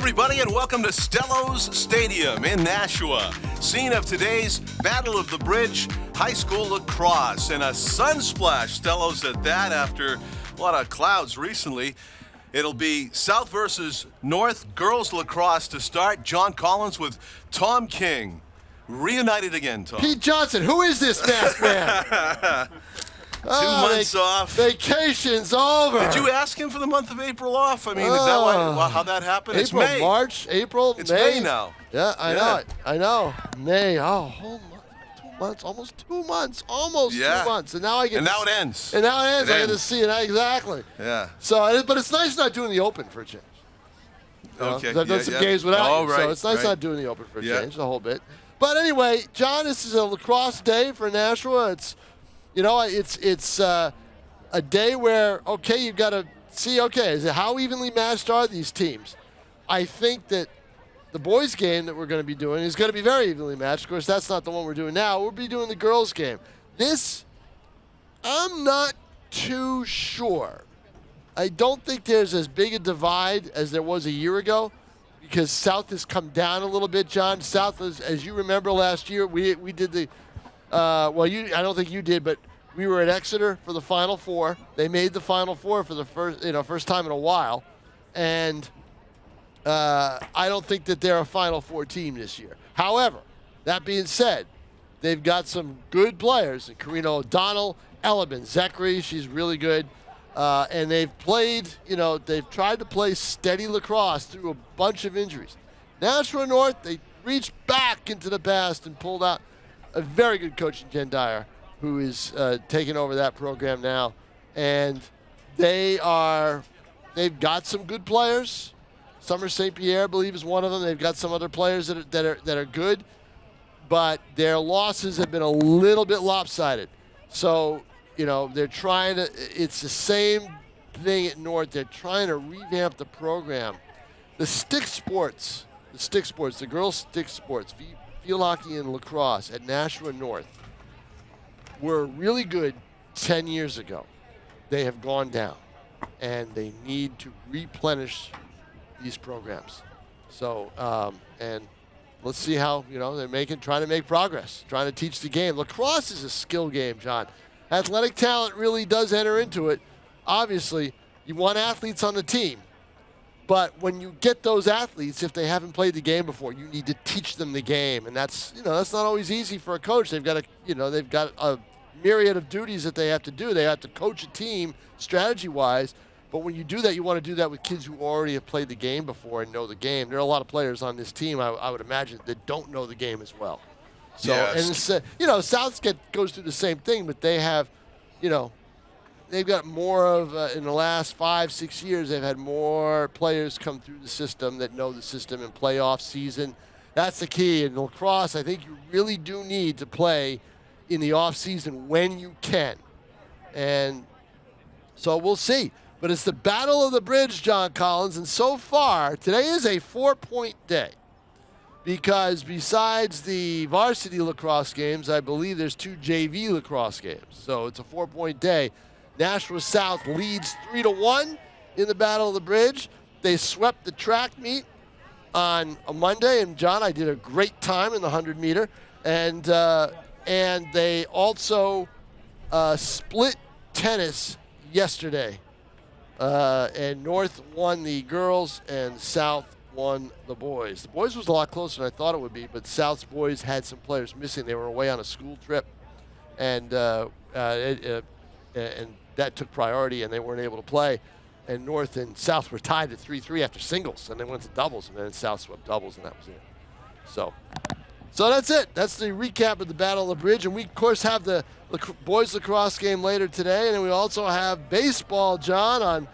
everybody, and welcome to Stellos Stadium in Nashua, scene of today's Battle of the Bridge High School Lacrosse, and a sunsplash, Stellos at that, after a lot of clouds recently. It'll be South versus North girls lacrosse to start. John Collins with Tom King. Reunited again, Tom. Pete Johnson, who is this masked man? 2 months off. Vacation's over. Did you ask him for the month of April off? I mean, is that how that happened? April, it's May. March, April, it's May. May now. Yeah, I know it. I know. May. Oh, whole month. 2 months. Almost 2 months. Almost 2 months. And now I get. And now it ends. And now it ends. I get to see it. Exactly. Yeah. So, but it's nice not doing the Open for a change. Okay. I've done some games without you, right, so it's nice not doing the Open for a change a whole bit. But anyway, John, this is a lacrosse day for Nashua. It's, it's a day where, okay, you've got to see, is it how evenly matched are these teams? I think that the boys' game that we're going to be doing is going to be very evenly matched. Of course, that's not the one we're doing now. We'll be doing the girls' game. This, I'm not too sure. I don't think there's as big a divide as there was a year ago because South has come down a little bit, John. South, as you remember last year, we did the, I don't think you did, but we were at Exeter for the Final Four. They made the Final Four for the first time in a while. And I don't think that they're a Final Four team this year. However, that being said, they've got some good players. Karina O'Donnell, Ellabin, Zachary, she's really good. And they've played, they've tried to play steady lacrosse through a bunch of injuries. Nashua North, they reached back into the past and pulled out a very good coach in Jen Dyer, who is taking over that program now. And they've got some good players. Summer St. Pierre, I believe, is one of them. They've got some other players that are good, but their losses have been a little bit lopsided. So, they're trying to, it's the same thing at North. They're trying to revamp the program. The stick sports, the girls' stick sports, field hockey and lacrosse at Nashua North were really good 10 years ago. They have gone down, and they need to replenish these programs. So, and let's see how, they're trying to make progress, trying to teach the game. Lacrosse is a skill game, John. Athletic talent really does enter into it. Obviously, you want athletes on the team. But when you get those athletes, if they haven't played the game before, you need to teach them the game. And that's not always easy for a coach. They've got a myriad of duties that they have to do. They have to coach a team strategy-wise. But when you do that, you want to do that with kids who already have played the game before and know the game. There are a lot of players on this team, I would imagine, that don't know the game as well. So, yes. And South goes through the same thing, but they have, they've got more of, in the last 5-6 years, they've had more players come through the system that know the system in playoff season. That's the key. In lacrosse, I think you really do need to play in the off season when you can. And so we'll see. But it's the Battle of the Bridge, John Collins, and so far, today is a 4-point day. Because besides the varsity lacrosse games, I believe there's 2 JV lacrosse games. So it's a 4-point day. Nashua South leads 3-1 in the Battle of the Bridge. They swept the track meet on a Monday, and John, I did a great time in the 100-meter. And they also split tennis yesterday. And North won the girls, and South won the boys. The boys was a lot closer than I thought it would be, but South's boys had some players missing. They were away on a school trip, and that took priority, and they weren't able to play. And North and South were tied at 3-3 after singles, and they went to doubles, and then South swept doubles, and that was it. So that's it. That's the recap of the Battle of the Bridge, and we, of course, have the boys lacrosse game later today, and then we also have baseball, John, on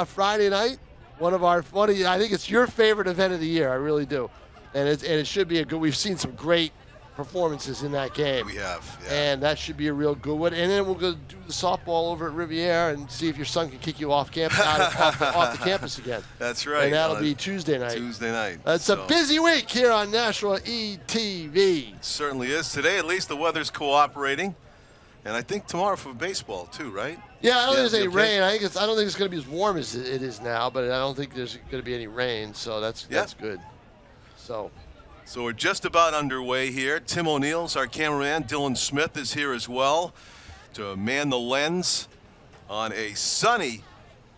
Friday night. One of our funny, I think it's your favorite event of the year. I really do. And it should be a good, we've seen some great performances in that game. We have, yeah. And that should be a real good one. And then we'll go do the softball over at Riviera and see if your son can kick you off campus, off the campus again. That's right. And that'll be Tuesday night. It's a busy week here on Nashua ETV. It certainly is. Today, at least, the weather's cooperating. And I think tomorrow for baseball too, right? Yeah, I don't think there's any okay? rain. I don't think it's going to be as warm as it is now, but I don't think there's going to be any rain, so that's good. So we're just about underway here. Tim O'Neill's our cameraman. Dylan Smith is here as well to man the lens on a sunny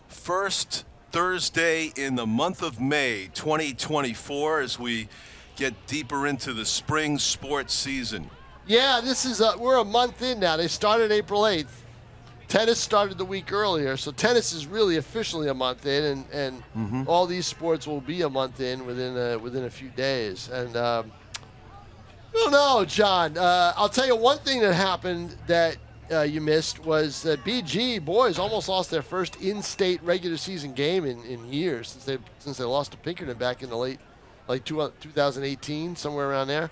first Thursday in the month of May 2024 as we get deeper into the spring sports season. yeah, this is we're a month in now. They started April 8th. Tennis started the week earlier, so tennis is really officially a month in, and all these sports will be a month in within a few days. And I don't know, John. I'll tell you one thing that happened that you missed was that BG boys almost lost their first in-state regular season game in years since they lost to Pinkerton back in the late 2018, somewhere around there.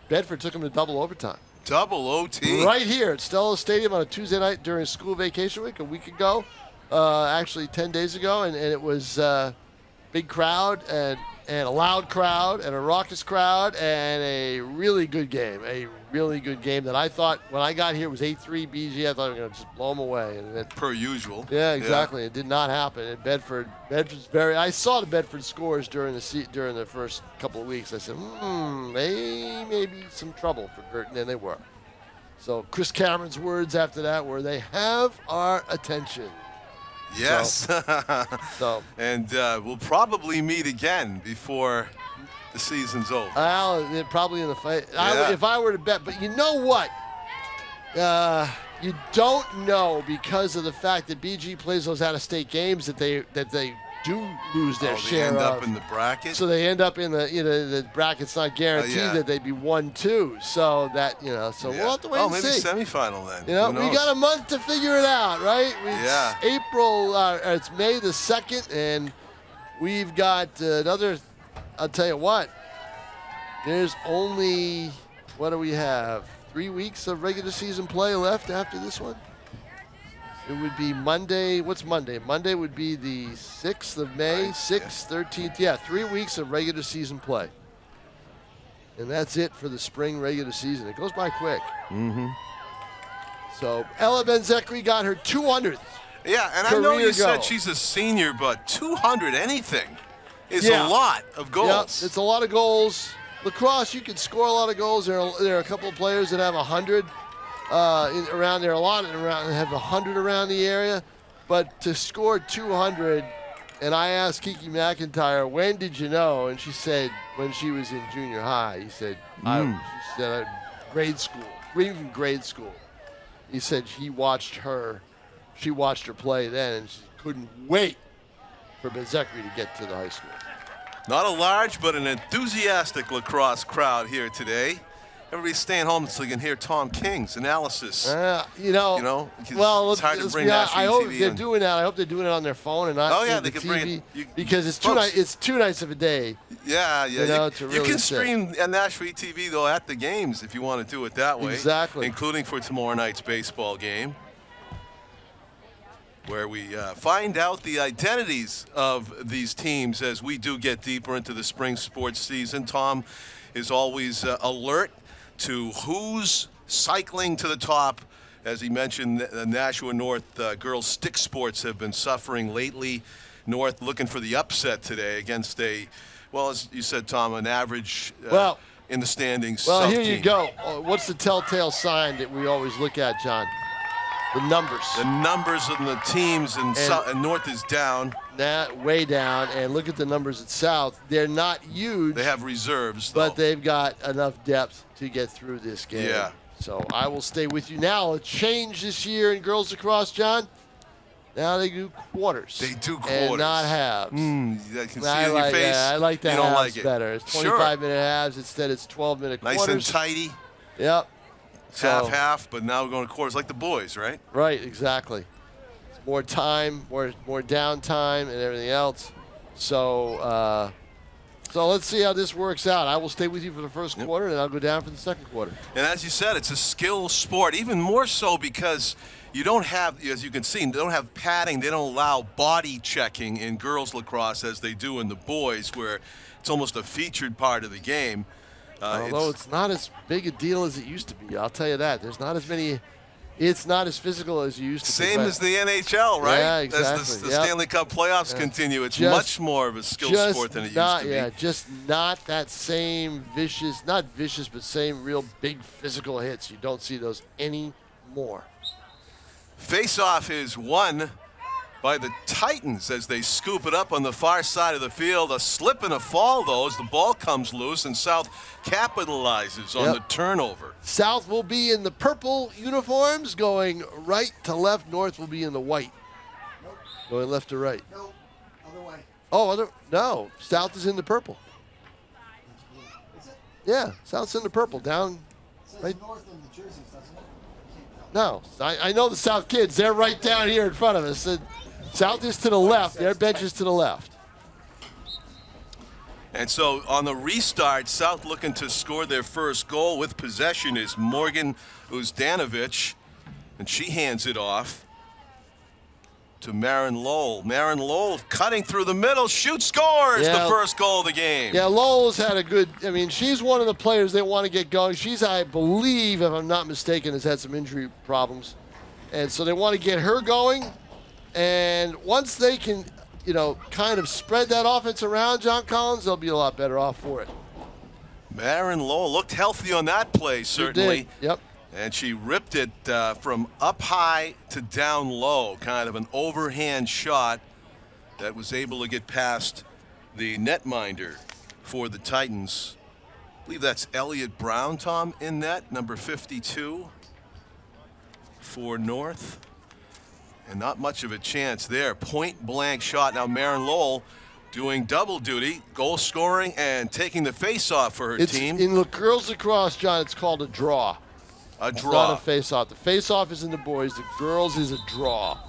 Bedford took them to double overtime. Double OT. Right here at Stello Stadium on a Tuesday night during school vacation week, a week ago, actually 10 days ago, and it was big crowd and a loud crowd and a raucous crowd and a really good game. A really good game that I thought when I got here was 8-3 BG. I thought we were going to just blow them away. And per usual. Yeah, exactly. Yeah. It did not happen. And Bedford's I saw the Bedford scores during the first couple of weeks. I said, they may be some trouble for Girton, and they were. So Chris Cameron's words after that were, "They have our attention." Yes. And we'll probably meet again before the season's over. Well, probably in the fight. Yeah. If I were to bet, but you know what? You don't know because of the fact that BG plays those out-of-state games that they do lose their share They end of. up in the bracket. So they end up in the bracket's not guaranteed that they'd be 1-2. So that so we'll have to wait and maybe see. semifinal then. We got a month to figure it out, right? Yeah. It's April. It's May the 2nd, and we've got another. I'll tell you what. There's only, what do we have? 3 weeks of regular season play left after this one. It would be Monday. What's Monday? Monday would be the 6th of May, 6th, 13th. Yeah, 3 weeks of regular season play. And that's it for the spring regular season. It goes by quick. Mm-hmm. So Ella Benzekri got her 200th. Yeah, and I know you career said goal. she's a senior, but 200 anything is a lot of goals. Yeah, it's a lot of goals. Lacrosse, you can score a lot of goals. There are a couple of players that have 100 around there. A lot around have 100 around the area, but to score 200, and I asked Kiki McIntyre, when did you know? And she said when she was in junior high. He said, she said grade school, even grade school. He said she watched her play then, and she couldn't wait for Benzekri to get to the high school. Not a large, but an enthusiastic lacrosse crowd here today. Everybody's staying home so you can hear Tom King's analysis. Well, it's hard to bring Nashua I hope TV they're in. doing that. I hope they're doing it on their phone and not they the can TV, bring it. because it's too nice of a day. Yeah. You really can stream Nashua TV though at the games if you want to do it that way. Exactly. Including for tomorrow night's baseball game, where we find out the identities of these teams as we do get deeper into the spring sports season. Tom is always alert to who's cycling to the top. As he mentioned, the Nashua North girls stick sports have been suffering lately. North looking for the upset today against as you said, Tom, an average in the standings. Well, South here team. you go. What's the telltale sign that we always look at, John? The numbers. The numbers of the teams and North is down. Way down, and look at the numbers at South. They're not huge. They have reserves, though. But they've got enough depth to get through this game. Yeah. So I will stay with you now. A change this year in girls lacrosse, John. Now they do quarters. They do quarters. And not halves. I can see it in your face. I like the you halves don't like it. better. It's 25-minute halves. Instead, it's 12-minute quarters. Nice and tidy. Yep. Half, but now we're going to quarters like the boys, right? Right, exactly. It's more time, more downtime, and everything else. So let's see how this works out. I will stay with you for the first quarter, and I'll go down for the second quarter. And as you said, it's a skill sport, even more so because you don't have, as you can see, they don't have padding. They don't allow body checking in girls lacrosse as they do in the boys, where it's almost a featured part of the game. Although it's not as big a deal as it used to be. I'll tell you that. There's not as many. It's not as physical as you used to be. Same as the NHL, right? Yeah, exactly. As the Stanley Cup playoffs continue, it's much more of a skill sport than it used to be. Yeah, just not that same vicious, not vicious, but same real big physical hits. You don't see those anymore. Face-off is won by the Titans as they scoop it up on the far side of the field. A slip and a fall, though, as the ball comes loose, and South capitalizes on the turnover. South will be in the purple uniforms going right to left. North will be in the white. Nope. Going left to right. No, other way. Oh, no. South is in the purple. Is it? Yeah, South's in the purple. Down. It says Right. north on the jerseys, doesn't it? No, I know the South kids. They're right down here in front of us. South is to the left. Their bench is to the left. And so on the restart, South looking to score their first goal with possession is Morgan Uzdanovic, and she hands it off to Marin Lowell. Marin Lowell cutting through the middle, shoots, scores the first goal of the game. Yeah, Lowell's had a good, she's one of the players they want to get going. She's, I believe, if I'm not mistaken, has had some injury problems. And so they want to get her going. And once they can, kind of spread that offense around, John Collins, they'll be a lot better off for it. Marin Lowell looked healthy on that play, certainly. She did. Yep. And she ripped it from up high to down low, kind of an overhand shot that was able to get past the netminder for the Titans. I believe that's Elliott Brown, Tom, in net, number 52 for North. And not much of a chance there. Point blank shot. Now Marin Lowell doing double duty, goal scoring and taking the face off for her team. In girls lacrosse, John, it's called a draw. A draw. It's not a face-off. The face-off is in the boys. The girls is a draw.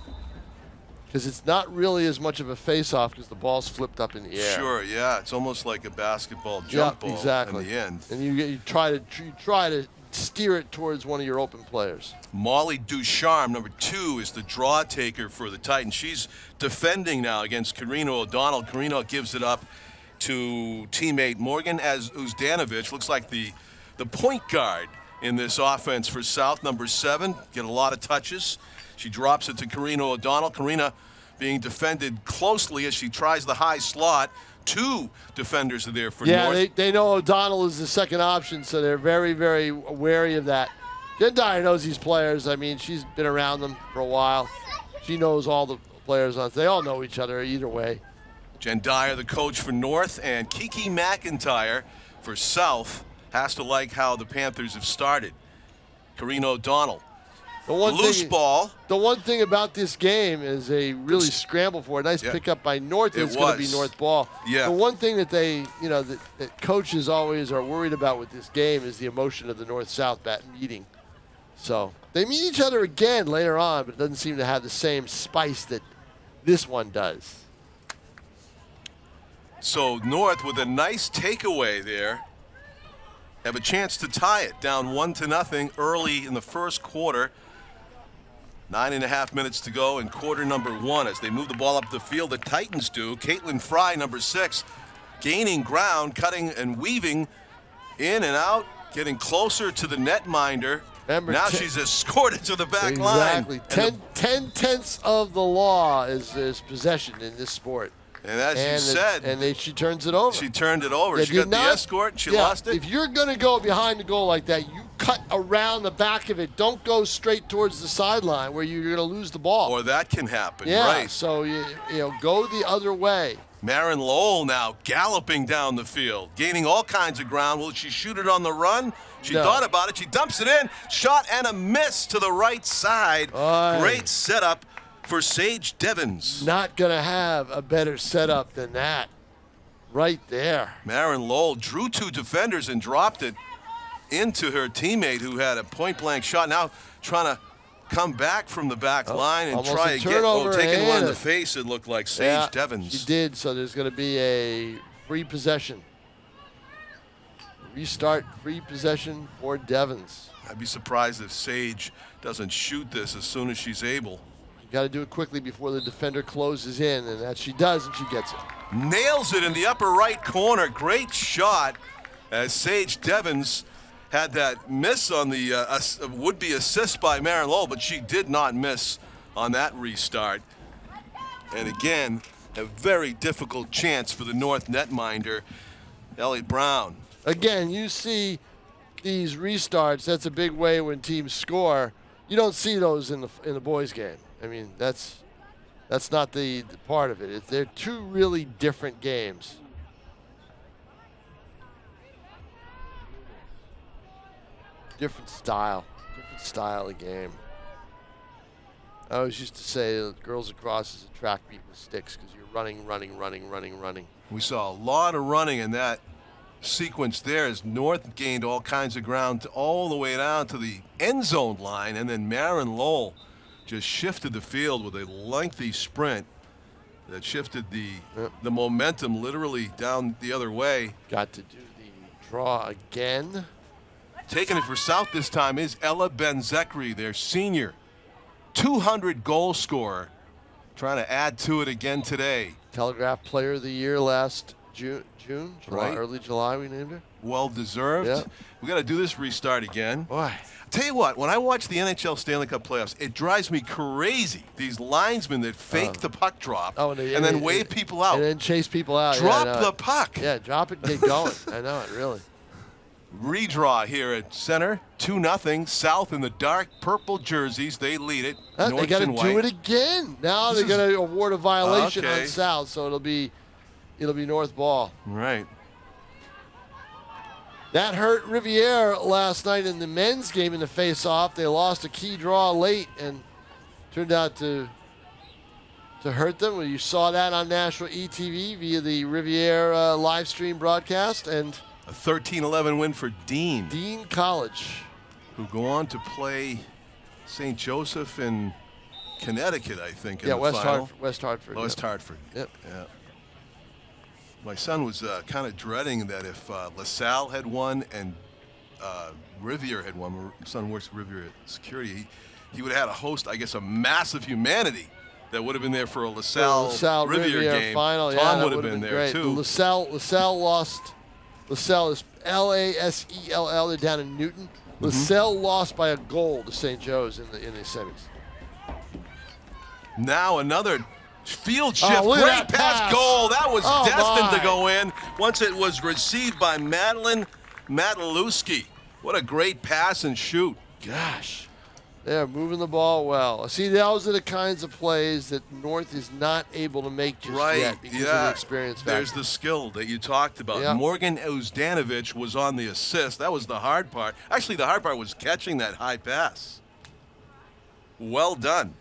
Because it's not really as much of a face-off because the ball's flipped up in the air. Sure, yeah. It's almost like a basketball jump ball exactly. in the end. And you try to steer it towards one of your open players. Molly Ducharme, number 2, is the draw taker for the Titans. She's defending now against Karina O'Donnell. Karina gives it up to teammate Morgan as Uzdanovic. Looks like the point guard in this offense for South, number 7. Get a lot of touches. She drops it to Karina O'Donnell. Karina being defended closely as she tries the high slot. 2 defenders are there for North. Yeah, they know O'Donnell is the second option, so they're very, very wary of that. Jen Dyer knows these players. She's been around them for a while. She knows all the players. They all know each other either way. Jen Dyer, the coach for North, and Kiki McIntyre for South, has to like how the Panthers have started. Karina O'Donnell. Loose ball. The one thing about this game is they really scramble for it. Nice pickup by North. It's going to be North ball. Yeah. The one thing that that coaches always are worried about with this game is the emotion of the North-South meeting. So they meet each other again later on, but it doesn't seem to have the same spice that this one does. So North, with a nice takeaway there, have a chance to tie it down 1-0 early in the first quarter. 9.5 minutes to go in quarter number 1 as they move the ball up the field. The Titans do. Caitlin Fry, number 6, gaining ground, cutting and weaving in and out, getting closer to the netminder. Now she's escorted to the back line. Exactly. 10/10 of the law is possession in this sport. And as you said. And she turns it over. She turned it over. She got the escort and she lost it. If you're going to go behind the goal like that, you cut around the back of it. Don't go straight towards the sideline where you're going to lose the ball. Or that can happen, yeah, right. So, go the other way. Marin Lowell now galloping down the field, gaining all kinds of ground. Will she shoot it on the run? She thought about it. She dumps it in. Shot and a miss to the right side. Great setup for Sage Devens. Not going to have a better setup than that. Right there. Marin Lowell drew 2 defenders and dropped it into her teammate who had a point-blank shot. Now trying to come back from the back line and try again. Taking one in the face, it looked like Sage Devens. She did, so there's going to be a free possession. Restart, free possession for Devens. I'd be surprised if Sage doesn't shoot this as soon as she's able. You got to do it quickly before the defender closes in, and that she does, and she gets it. Nails it in the upper right corner. Great shot as Sage Devens had that miss on the would-be assist by Marin Lowell, but she did not miss on that restart. And again, a very difficult chance for the North netminder, Elliott Brown. Again, you see these restarts. That's a big way when teams score. You don't see those in the boys' game. I mean, that's not the part of it. They're two really different games. Different style of game. I always used to say that girls lacrosse is a track meet with sticks because you're running. We saw a lot of running in that sequence there as North gained all kinds of ground all the way down to the end zone line, and then Marin Lowell just shifted the field with a lengthy sprint that shifted the momentum literally down the other way. Got to do the draw again. Taking it for South this time is Ella Ben-Zekri, their senior 200 goal scorer, trying to add to it again today. Telegraph Player of the Year last July, Right. Early July we named her. Well deserved. Yeah. We got to do this restart again. Boy. Tell you what, when I watch the NHL Stanley Cup playoffs, it drives me crazy. These linesmen that fake the puck drop and then wave people out. And then chase people out. Drop the puck. Yeah, drop it and get going. I know it, really. Redraw here at center, 2-0. South in the dark purple jerseys. They lead it. They got to do it again. Now they're going to award a violation Okay. on South, so it'll be North ball. Right. That hurt Riviere last night in the men's game in the face-off. They lost a key draw late and turned out to hurt them. Well, you saw that on Nashua ETV via the Riviere live stream broadcast. And A 13-11 win for Dean. Dean College, who go on to play St. Joseph in Connecticut, I think, in the West final. Hartford. West Hartford. Yep. Yeah. My son was kind of dreading that if LaSalle had won and Riviere had won. My son works for Riviere Security. He would have had a host, I guess, a massive humanity that would have been there for a LaSalle Riviere game. Final. Tom that would have been there great. too. LaSalle lost. LaSalle is LASELL. They're down in Newton. LaSalle lost by a goal to St. Joe's in the semis. Now another field shift. Look Great at that pass. goal. That was destined my. to go in once it was received by Madeline Matalewski. What a great pass and shoot. Gosh. They're moving the ball well. See, those are the kinds of plays that North is not able to make just yet because of the experience factor. There's the skill that you talked about. Yeah. Morgan Uzdanovich was on the assist. That was the hard part. Actually, the hard part was catching that high pass. Well done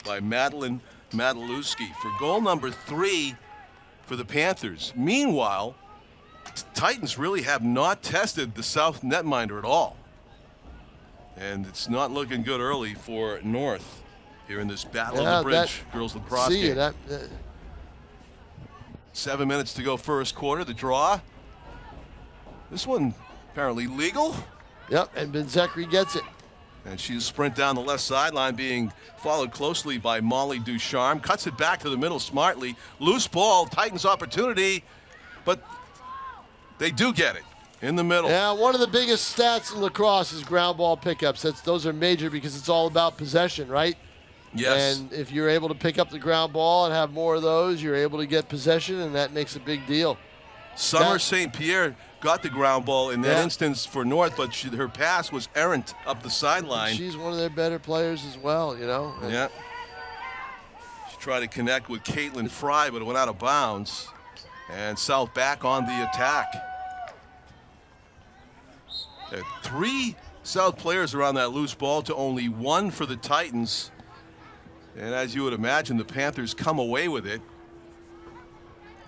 by Madeline Matalewski for goal number 3 for the Panthers. Meanwhile, Titans really have not tested the South netminder at all. And it's not looking good early for North here in this Battle of the Bridge girls lacrosse game. 7 minutes to go first quarter. The draw. This one apparently legal. Yep, and Ben-Zekri gets it. And she's sprint down the left sideline, being followed closely by Molly Ducharme. Cuts it back to the middle smartly. Loose ball, Titans opportunity, but they do get it in the middle. Yeah, one of the biggest stats in lacrosse is ground ball pickups. Those are major because it's all about possession, right? Yes. And if you're able to pick up the ground ball and have more of those, you're able to get possession, and that makes a big deal. Summer St. Pierre got the ground ball in that instance for North, but her pass was errant up the sideline. She's one of their better players as well, you know. Yeah. She tried to connect with Caitlin Fry, but it went out of bounds. And South back on the attack. 3 South players around that loose ball to only 1 for the Titans. And as you would imagine, the Panthers come away with it,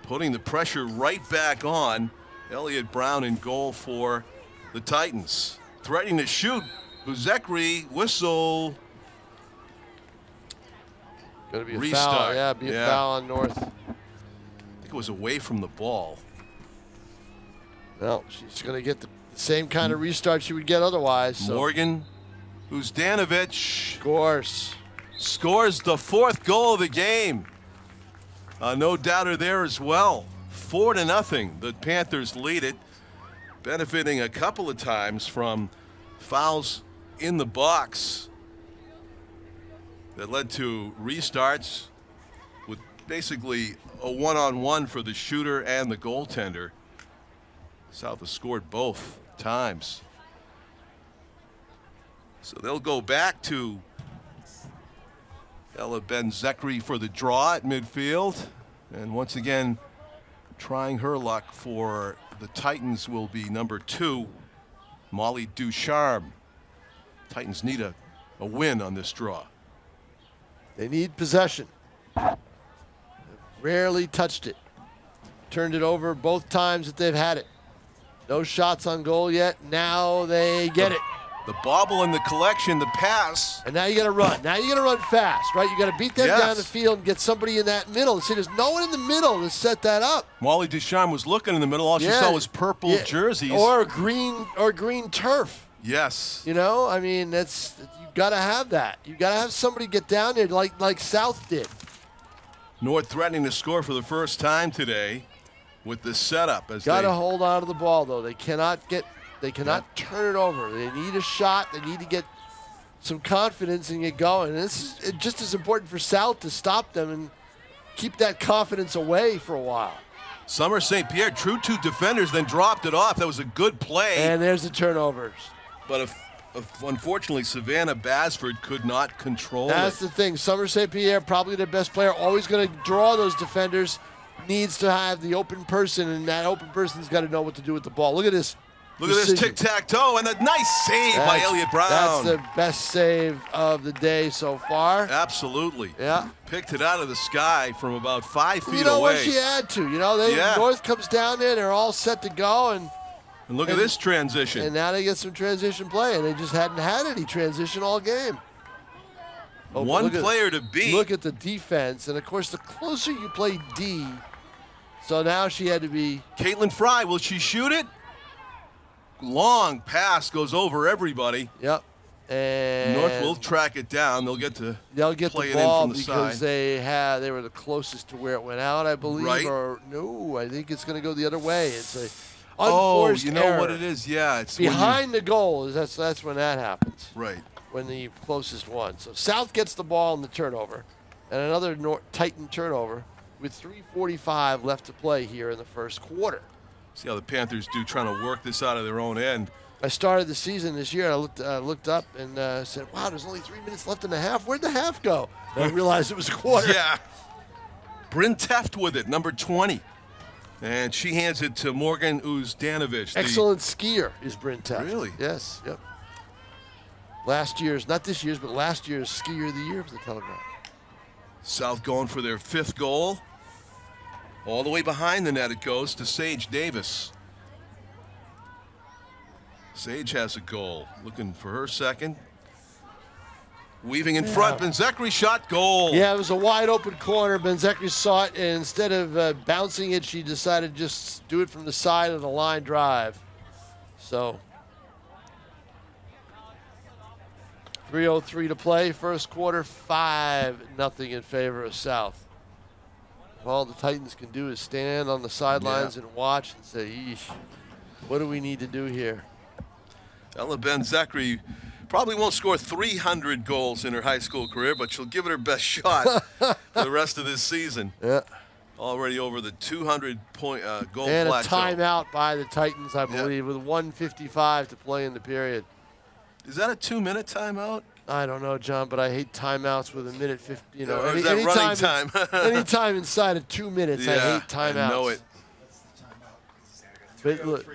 putting the pressure right back on. Elliott Brown in goal for the Titans. Threatening to shoot. Uzekri, whistle. Going to be a Restart. foul. Yeah, be a foul on North. I think it was away from the ball. Well, she's going to get the same kind of restart she would get otherwise. So. Morgan Uzdanovich scores the 4th goal of the game. No doubter there as well. 4-0. The Panthers lead it. benefiting a couple of times from fouls in the box that led to restarts with basically a one-on-one for the shooter and the goaltender. South has scored both times. So they'll go back to Ella Ben-Zekri for the draw at midfield. And once again, trying her luck for the Titans will be number 2, Molly Ducharme. Titans need a win on this draw. They need possession. They've rarely touched it. Turned it over both times that they've had it. No shots on goal yet. Now they get it. The bobble in the collection, the pass. And now you got to run. Now you got to run fast, right? You got to beat them down the field and get somebody in that middle. See, there's no one in the middle to set that up. Molly Ducharme was looking in the middle. All she saw was purple jerseys or green turf. Yes. You know, I mean, you got to have that. You got to have somebody get down there like South did. North threatening to score for the first time today with the setup. Got to hold on to the ball though. They cannot turn it over. They need a shot. They need to get some confidence and get going. And this is just as important for South to stop them and keep that confidence away for a while. Summer St. Pierre drew 2 defenders, then dropped it off. That was a good play. And there's the turnovers. But unfortunately, Savannah Basford could not control That's the thing. Summer St. Pierre, probably their best player, always going to draw those defenders, needs to have the open person, and that open person's got to know what to do with the ball. Look at this. Look at this tic-tac-toe, and a nice save by Elliott Brown. That's the best save of the day so far. Absolutely. Yeah. Picked it out of the sky from about 5 feet away. You know what she had to. You know, North comes down there, they're all set to go, and look at this transition. And now they get some transition play, and they just hadn't had any transition all game. One player to beat. Look at the defense, and of course, the closer you play D, so now she had to be. Caitlin Fry, will she shoot it? Long pass goes over everybody. Yep. And North will track it down. They'll get play the ball in from the because side. they were the closest to where it went out, I believe. Right. Or no, I think it's going to go the other way. It's a unforced you know error. what it is? Yeah, it's behind the goal. That's when that happens. Right. When the closest one. So South gets the ball in the turnover, and another Titan turnover with 3:45 left to play here in the first quarter. See how the Panthers do, trying to work this out of their own end. I started the season this year. I looked up and said, "Wow, there's only 3 minutes left in the half. Where'd the half go?" And I realized it was a quarter. Yeah. Bryn Teft with it, number 20. And she hands it to Morgan Uzdanovich. Excellent skier is Bryn Teft. Really? Yes. Yep. Last year's, not this year's, but last year's skier of the year for the Telegraph. South going for their 5th goal. All the way behind the net it goes to Sage Davis. Sage has a goal. Looking for her second. Weaving in front. Ben-Zekri shot, goal. Yeah, it was a wide open corner. Ben-Zekri saw it, and instead of bouncing it, she decided to just do it from the side of the line drive. So 3:03 to play, first quarter, 5-0 in favor of South. All the Titans can do is stand on the sidelines and watch and say, "Eesh, what do we need to do here?" Ella Ben-Zekri probably won't score 300 goals in her high school career, but she'll give it her best shot for the rest of this season. Yeah. Already over the 200-point goal and plateau. And a timeout by the Titans, I believe, with 1:55 to play in the period. Is that a 2-minute timeout? I don't know, John, but I hate timeouts with a minute 50. You know, or is that running time? Anytime inside of 2 minutes, I hate timeouts. I know it. But look,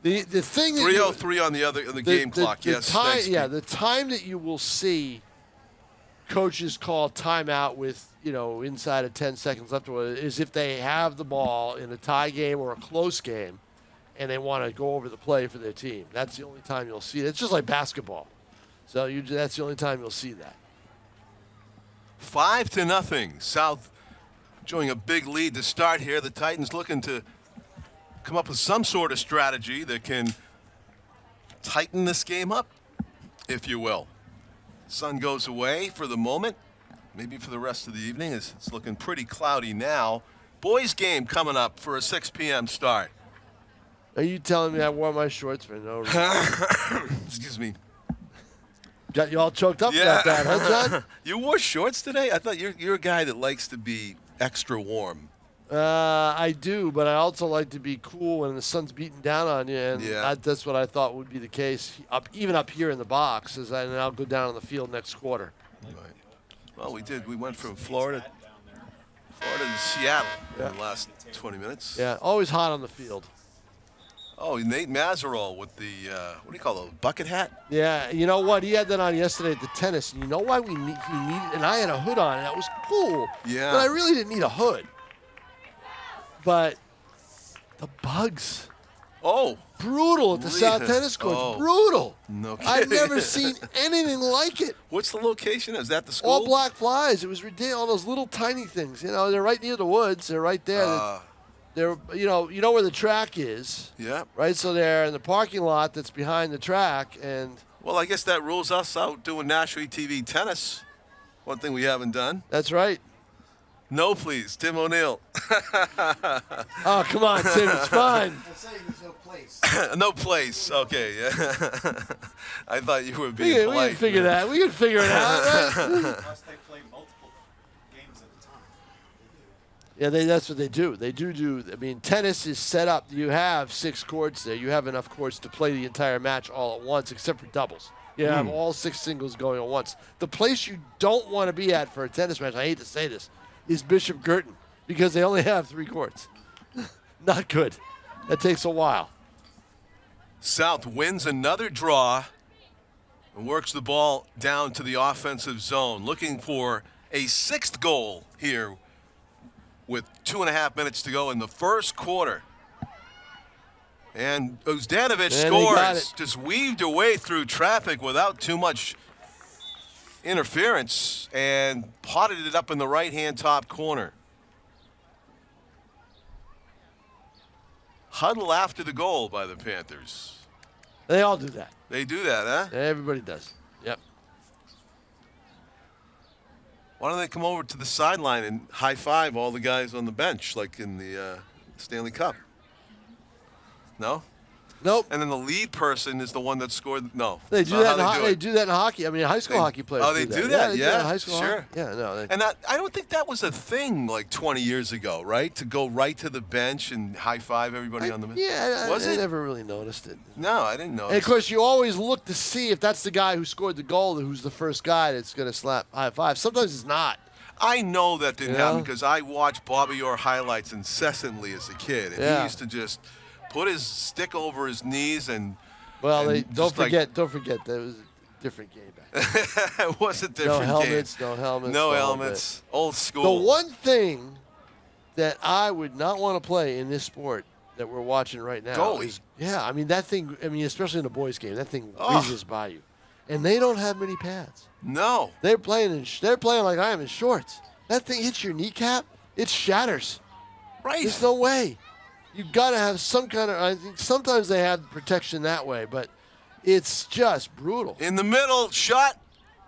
the thing that 3:03 on the game clock. Yes. Time, the time that you will see coaches call timeout with inside of 10 seconds left is if they have the ball in a tie game or a close game, and they want to go over the play for their team. That's the only time you'll see it. It's just like basketball. So that's the only time you'll see that. 5-0. South enjoying a big lead to start here. The Titans looking to come up with some sort of strategy that can tighten this game up, if you will. Sun goes away for the moment, maybe for the rest of the evening. It's looking pretty cloudy now. Boys game coming up for a 6 p.m. start. Are you telling me I wore my shorts for no reason? Excuse me. Got you all choked up about that, huh, John? You wore shorts today? I thought you're a guy that likes to be extra warm. I do, but I also like to be cool when the sun's beating down on you, and that's what I thought would be the case, even up here in the box, and I'll go down on the field next quarter. Right. Well, we did. We went from Florida to Seattle in the last 20 minutes. Yeah, always hot on the field. Oh, Nate Mazerow with the, what do you call it, a bucket hat? Yeah, you know what? He had that on yesterday at the tennis, and you know why he needed, and I had a hood on, and that was cool. Yeah. But I really didn't need a hood. But the bugs. Oh. Brutal at the South Tennis Courts. Oh. Brutal. No kidding. I've never seen anything like it. What's the location? Is that the school? All black flies. It was ridiculous. All those little tiny things. You know, they're right near the woods. They're right there. They're you know where the track is. Yeah. Right. So they're in the parking lot that's behind the track, and. Well, I guess that rules us out doing Nashua TV tennis. One thing we haven't done. That's right. No, please, Tim O'Neill. Oh, come on, Tim. It's fine. I'm saying there's no place. No place. Okay, yeah. I thought you were being We polite. can figure that. We can figure it out, right? Plus, they play multiple games at a time. Yeah, that's what they do. They do. I mean, tennis is set up. You have 6 courts there. You have enough courts to play the entire match all at once, except for doubles. You have all 6 singles going at once. The place you don't want to be at for a tennis match, I hate to say this, is Bishop Girton, because they only have 3 courts. Not good. That takes a while. South wins another draw and works the ball down to the offensive zone, looking for a 6th goal here with 2.5 minutes to go in the first quarter. And Uzdanovic scores, just weaved her way through traffic without too much interference and potted it up in the right-hand top corner. Huddle after the goal by the Panthers. They all do that. They do that, huh? Everybody does. Yep. Why don't they come over to the sideline and high-five all the guys on the bench like in the Stanley Cup? No? Nope. And then the lead person is the one that scored. No. They do that. They do that in hockey. I mean, high school hockey players. Oh, they do that. Yeah. They do that in high school sure. Hockey. Yeah, no. And I don't think that was a thing like 20 years ago, right? To go right to the bench and high five everybody on the bench. Yeah, was I it? never really noticed it. No, I didn't know. And of course, you always look to see if that's the guy who scored the goal, who's the first guy that's going to slap high five. Sometimes it's not. I know that didn't happen because I watched Bobby Orr highlights incessantly as a kid, and he used to just put his stick over his knees and. Well, and don't forget that was a different game back then. It was a different game. No helmets. No helmets. Old school. The one thing that I would not want to play in this sport that we're watching right now goalie. I mean, that thing, especially in a boys' game, that thing whizzes by you. And they don't have many pads. No. They're playing like I am in shorts. That thing hits your kneecap, it shatters. Right. There's no way. You got to have some kind of. I think sometimes they have protection that way, but it's just brutal. In the middle, shot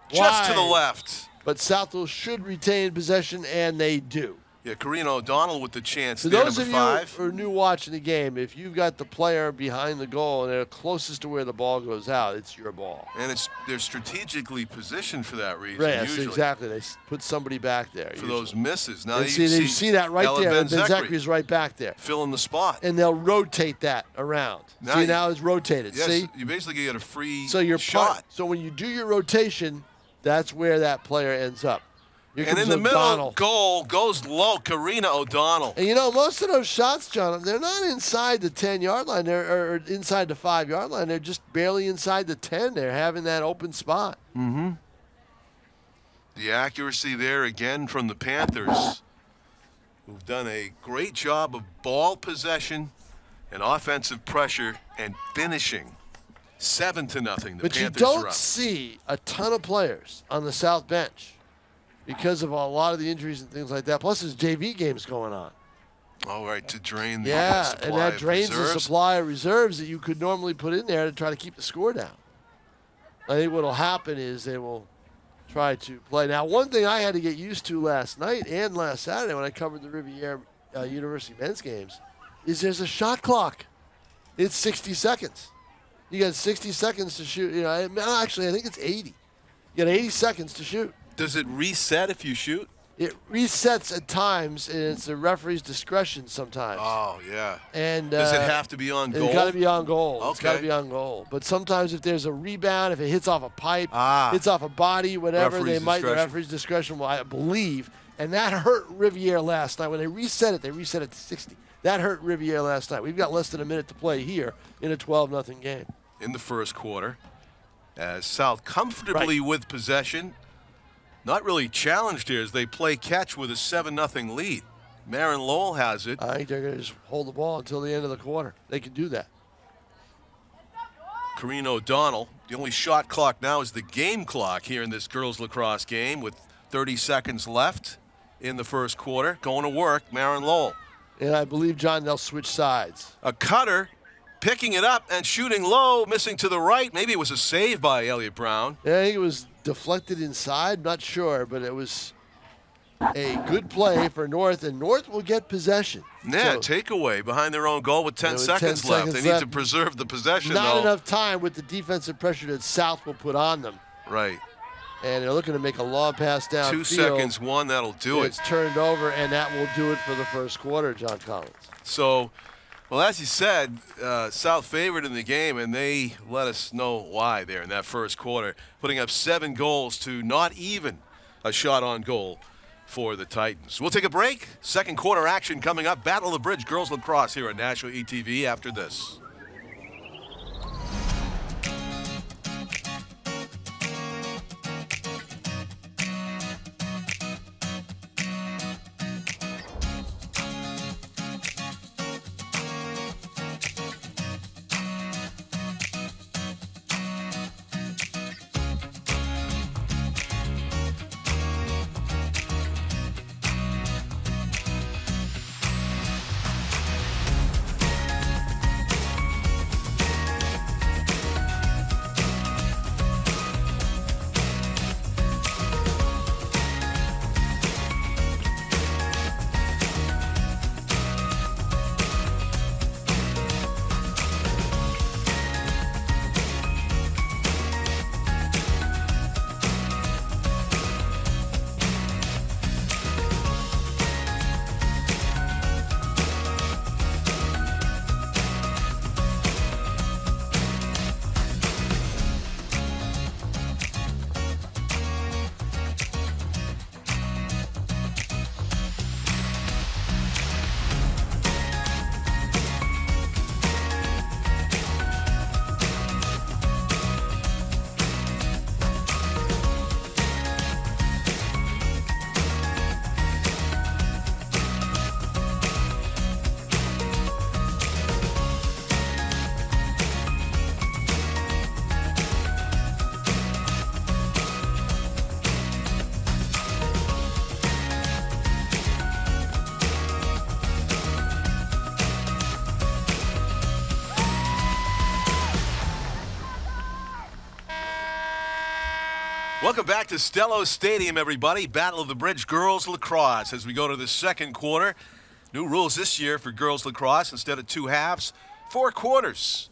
just to the left. But Southwell should retain possession, and they do. Yeah, Karina O'Donnell with the chance. For there, those of number 5. you who are new watching the game, if you've got the player behind the goal and they're closest to where the ball goes out, it's your ball. And they're strategically positioned for that reason. Right, usually. exactly. They put somebody back there For those misses. Now and you see that right Ella there. Ben-Zachary Ben-Zachary's right back there. filling the spot. And they'll rotate that around. Now it's rotated. Yes, See? you basically get a free shot. So when you do your rotation, that's where that player ends up. Here and in comes the O'Donnell. middle, goal goes low. Karina O'Donnell. And most of those shots, John, they're not inside the 10-yard line or inside the 5-yard line. They're just barely inside the 10. They're having that open spot. Mm-hmm. The accuracy there again from the Panthers, who've done a great job of ball possession and offensive pressure and finishing. 7-0. The But Panthers you are don't up. see a ton of players on the South bench because of a lot of the injuries and things like that. Plus, there's JV games going on. All right, to drain the supply and that of drains reserves. the supply of reserves that you could normally put in there to try to keep the score down. I think what will happen is they will try to play. Now, one thing I had to get used to last night and last Saturday when I covered the Riviera University men's games is there's a shot clock. It's 60 seconds. You got 60 seconds to shoot. Actually, I think it's 80. You got 80 seconds to shoot. Does it reset if you shoot? It resets at times, and it's the referee's discretion sometimes. Oh, yeah. And does it have to be on goal? It's got to be on goal. Okay. It's got to be on goal. But sometimes if there's a rebound, if it hits off a pipe, hits off a body, whatever, the referee's discretion will, I believe. And that hurt Riviere last night. When they reset it to 60. That hurt Riviere last night. We've got less than a minute to play here in a 12-0 game. In the first quarter, as South comfortably with possession, not really challenged here as they play catch with a 7-0 lead. Marin Lowell has it. I think they're going to just hold the ball until the end of the quarter. They can do that. Kareen O'Donnell. The only shot clock now is the game clock here in this girls lacrosse game with 30 seconds left in the first quarter. Going to work, Marin Lowell. And I believe, John, they'll switch sides. A cutter, picking it up and shooting low, missing to the right. Maybe it was a save by Elliott Brown. Yeah, I think it was deflected inside. Not sure, but it was a good play for North, and North will get possession. Yeah, takeaway behind their own goal with 10 seconds left. They need to preserve the possession, Not though. enough time with the defensive pressure that South will put on them. Right. And they're looking to make a long pass downfield. 2 seconds, one, that'll do it. It's turned over, and that will do it for the first quarter, John Collins. So, well, as you said, South favored in the game, and they let us know why there in that first quarter, putting up 7 goals to not even a shot on goal for the Titans. We'll take a break. Second quarter action coming up. Battle of the Bridge girls lacrosse here at Nashua ETV after this. Welcome back to Stello Stadium, everybody. Battle of the Bridge girls lacrosse as we go to the second quarter. New rules this year for girls lacrosse. Instead of 2 halves, 4 quarters.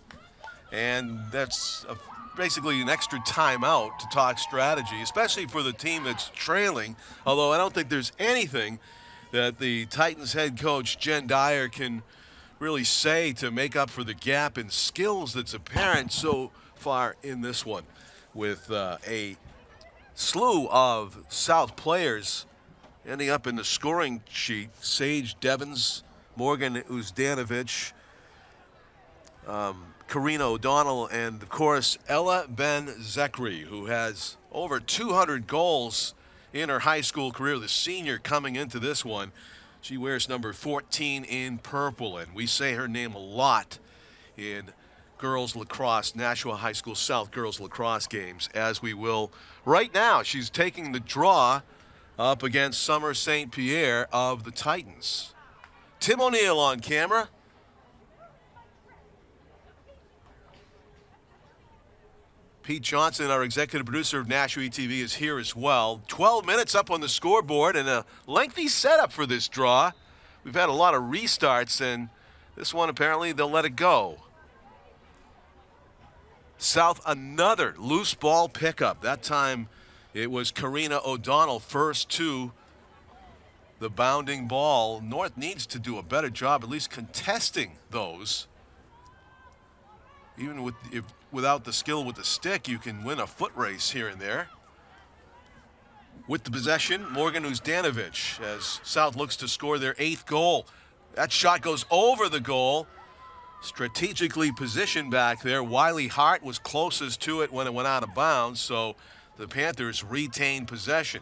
And that's basically an extra timeout to talk strategy, especially for the team that's trailing. Although I don't think there's anything that the Titans head coach, Jen Dyer, can really say to make up for the gap in skills that's apparent so far in this one, with a slew of South players ending up in the scoring sheet. Sage Devens, Morgan Uzdanovich, Kareen O'Donnell, and of course Ella Ben Zekri, who has over 200 goals in her high school career, the senior coming into this one. She wears number 14 in purple, and we say her name a lot in girls lacrosse, Nashua High School South girls lacrosse games, as we will right now. She's taking the draw up against Summer St. Pierre of the Titans. Tim O'Neill on camera. Pete Johnson, our executive producer of Nashua TV, is here as well. 12 minutes up on the scoreboard and a lengthy setup for this draw. We've had a lot of restarts, and this one apparently they'll let it go. South another loose ball pickup. That time it was Karina O'Donnell first to the bounding ball. North needs to do a better job at least contesting those. Even without the skill with the stick, you can win a foot race here and there. With the possession, Morgan Uzdanovic as South looks to score their 8th goal. That shot goes over the goal. Strategically positioned back there. Wiley Hart was closest to it when it went out of bounds, so the Panthers retain possession.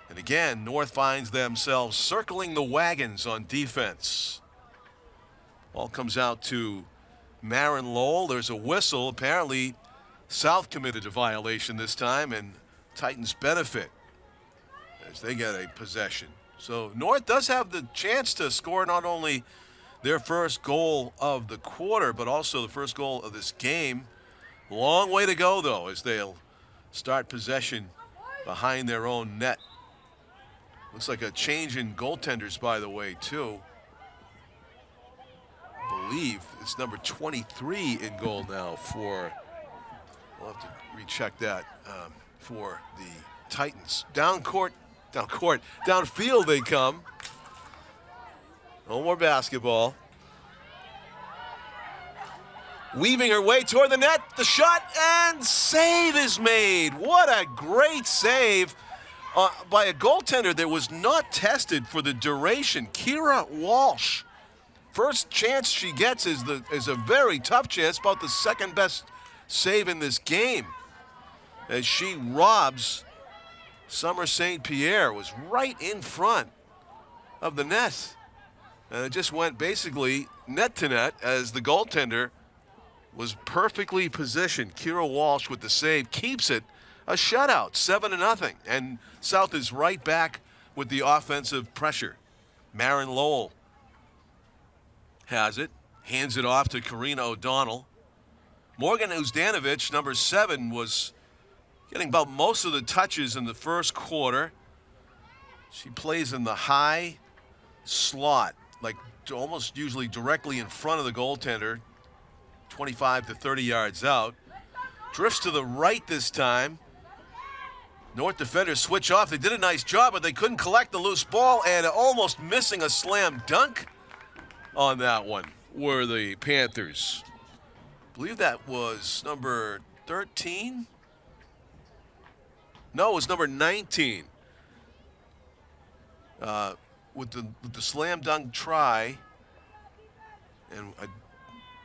And again, North finds themselves circling the wagons on defense. Ball comes out to Marin Lowell. There's a whistle. Apparently, South committed a violation this time, and Titans benefit as they get a possession. So North does have the chance to score not only their first goal of the quarter, but also the first goal of this game. Long way to go, though, as they'll start possession behind their own net. Looks like a change in goaltenders, by the way, too. I believe it's number 23 in goal now for, we'll have to recheck that, for the Titans. Downfield they come. No more basketball. Weaving her way toward the net, the shot, and save is made. What a great save by a goaltender that was not tested for the duration. Kira Walsh. First chance she gets is a very tough chance, about the second best save in this game. As she robs Summer St. Pierre, was right in front of the net. And it just went basically net to net as the goaltender was perfectly positioned. Kira Walsh with the save keeps it a shutout, 7-0. And South is right back with the offensive pressure. Marin Lowell has it, hands it off to Karina O'Donnell. Morgan Uzdanovic, number 7, was getting about most of the touches in the first quarter. She plays in the high slot, like almost usually directly in front of the goaltender, 25 to 30 yards out. Drifts to the right this time. North defenders switch off. They did a nice job, but they couldn't collect the loose ball, and almost missing a slam dunk on that one were the Panthers. I believe that was number 13. No, it was number 19. With the slam dunk try, and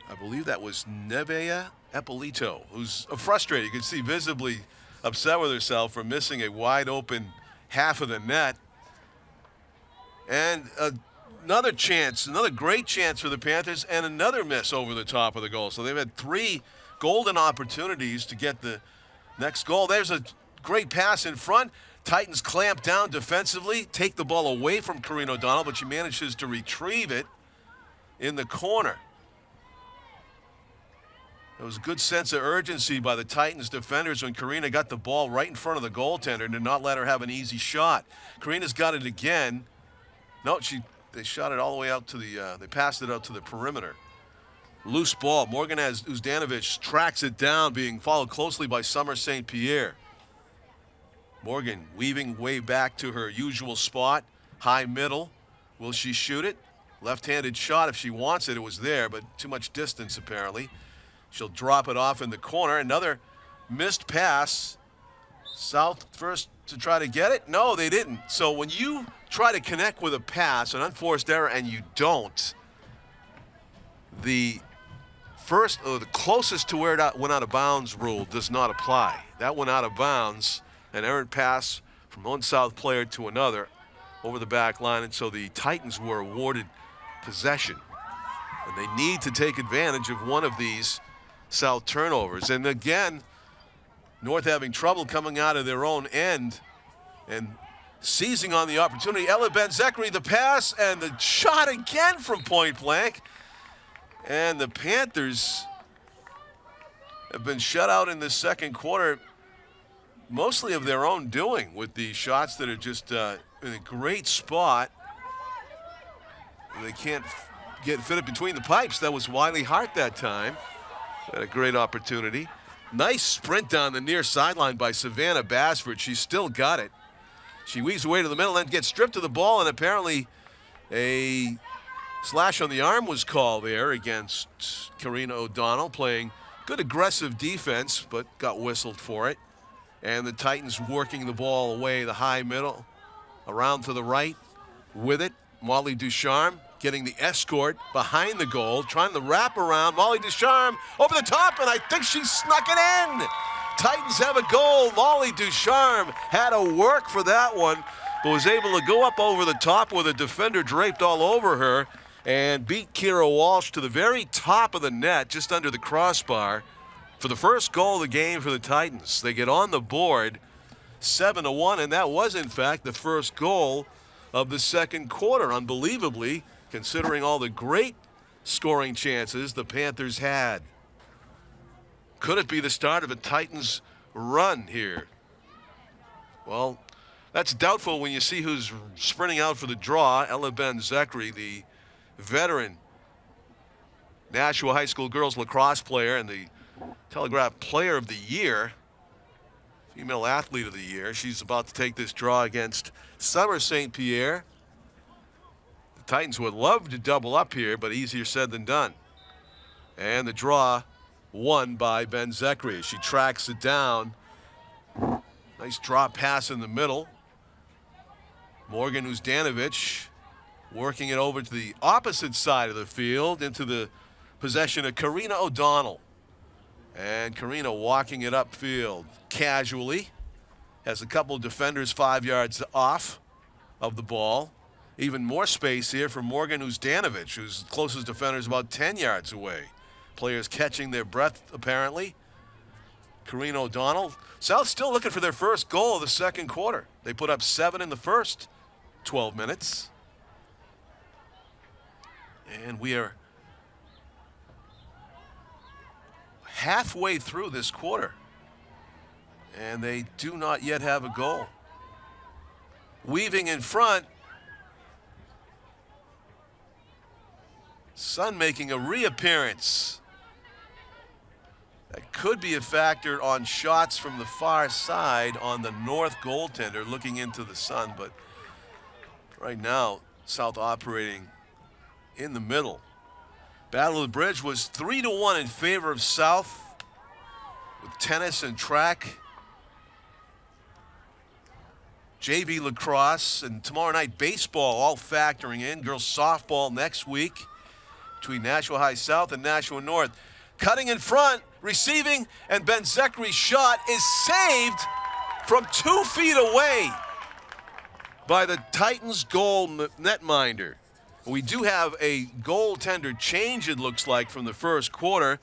I believe that was Nevea Eppolito, who's frustrated. You can see visibly upset with herself for missing a wide open half of the net. And another chance, another great chance for the Panthers, and another miss over the top of the goal. So they've had 3 golden opportunities to get the next goal. There's a great pass in front. Titans clamp down defensively, take the ball away from Karina O'Donnell, but she manages to retrieve it in the corner. There was a good sense of urgency by the Titans defenders when Karina got the ball right in front of the goaltender and did not let her have an easy shot. Karina's got it again. No, they shot it all the way out to the, they passed it out to the perimeter. Loose ball. Morgan Uzdanovic tracks it down, being followed closely by Summer St. Pierre. Morgan weaving way back to her usual spot, high middle. Will she shoot it? Left-handed shot if she wants it. It was there, but too much distance apparently. She'll drop it off in the corner. Another missed pass. South first to try to get it? No, they didn't. So when you try to connect with a pass, an unforced error, and you don't, the first or the closest to where it went out of bounds rule does not apply. That went out of bounds, an errant pass from one South player to another over the back line, and so the Titans were awarded possession. And they need to take advantage of one of these South turnovers. And again, North having trouble coming out of their own end and seizing on the opportunity. Ella Ben-Zekri, the pass, and the shot again from point blank. And the Panthers have been shut out in the second quarter, mostly of their own doing, with the shots that are just in a great spot. They can't get fit it between the pipes. That was Wiley Hart that time. Had a great opportunity. Nice sprint down the near sideline by Savannah Basford. She's still got it. She weaves away to the middle and gets stripped of the ball, and apparently a slash on the arm was called there against Karina O'Donnell, playing good aggressive defense, but got whistled for it. And the Titans working the ball away, the high middle, around to the right with it. Molly Ducharme getting the escort behind the goal, trying to wrap around. Molly Ducharme over the top, and I think she snuck it in. Titans have a goal. Molly Ducharme had to work for that one, but was able to go up over the top with a defender draped all over her and beat Kira Walsh to the very top of the net, just under the crossbar, for the first goal of the game for the Titans. They get on the board 7-1, and that was, in fact, the first goal of the second quarter, unbelievably, considering all the great scoring chances the Panthers had. Could it be the start of a Titans run here? Well, that's doubtful when you see who's sprinting out for the draw. Ella Ben-Zekri, the veteran Nashua High School girls lacrosse player and the Telegraph Player of the Year, female athlete of the year. She's about to take this draw against Summer St. Pierre. The Titans would love to double up here, but easier said than done. And the draw won by Ben-Zekri. She tracks it down. Nice drop pass in the middle. Morgan Uzdanovich working it over to the opposite side of the field into the possession of Karina O'Donnell. And Karina walking it upfield casually. Has a couple of defenders 5 yards off of the ball. Even more space here for Morgan Uzdanovich, whose closest defender is about 10 yards away. Players catching their breath, apparently. Karina O'Donnell. South still looking for their first goal of the second quarter. They put up 7 in the first 12 minutes. And we are halfway through this quarter, and they do not yet have a goal. Weaving in front. Sun making a reappearance. That could be a factor on shots from the far side on the north goaltender looking into the Sun, but right now South operating in the middle. Battle of the Bridge was 3-1 in favor of South, with tennis and track, JV lacrosse, and tomorrow night baseball all factoring in. Girls softball next week between Nashua High South and Nashua North. Cutting in front, receiving, and Ben-Zekri's shot is saved from 2 feet away by the Titans goal netminder. We do have a goaltender change, it looks like, from the first quarter.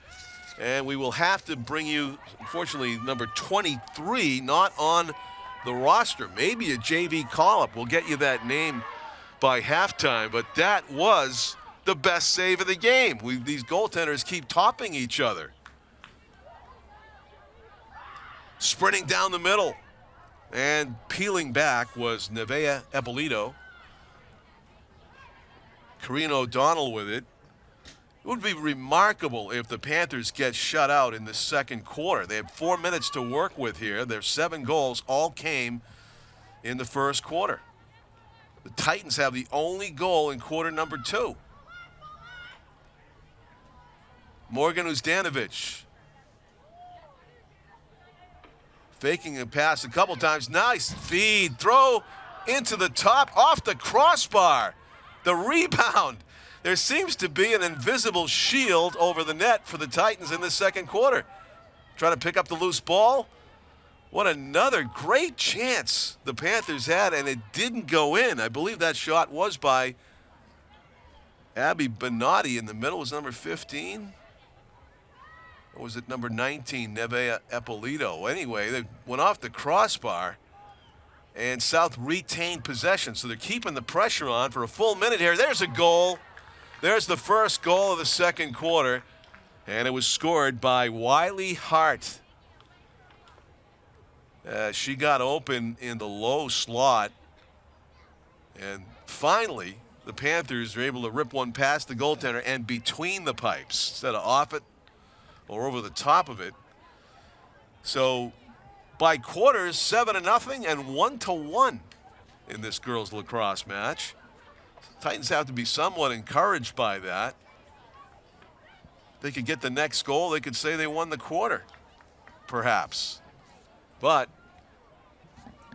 And we will have to bring you, unfortunately, number 23, not on the roster. Maybe a JV call-up. We'll get you that name by halftime. But that was the best save of the game. These goaltenders keep topping each other. Sprinting down the middle and peeling back was Nevaeh Eppolito. Karina O'Donnell with it. It would be remarkable if the Panthers get shut out in the second quarter. They have 4 minutes to work with here. Their 7 goals all came in the first quarter. The Titans have the only goal in quarter number 2. Morgan Uzdanovich faking a pass a couple times. Nice feed, throw into the top, off the crossbar. The rebound. There seems to be an invisible shield over the net for the Titans in the second quarter. Trying to pick up the loose ball. What another great chance the Panthers had, and it didn't go in. I believe that shot was by Abby Bonatti in the middle. Was number 15? Or was it number 19, Nevaeh Eppolito? Anyway, they went off the crossbar. And South retained possession, so they're keeping the pressure on for a full minute here. There's a goal. There's the first goal of the second quarter, and it was scored by Wiley Hart. She got open in the low slot, and finally the Panthers are able to rip one past the goaltender and between the pipes instead of off it or over the top of it. So by quarters, 7-0 and 1-1 in this girls lacrosse match. Titans have to be somewhat encouraged by that. They could get the next goal. They could say they won the quarter, perhaps. But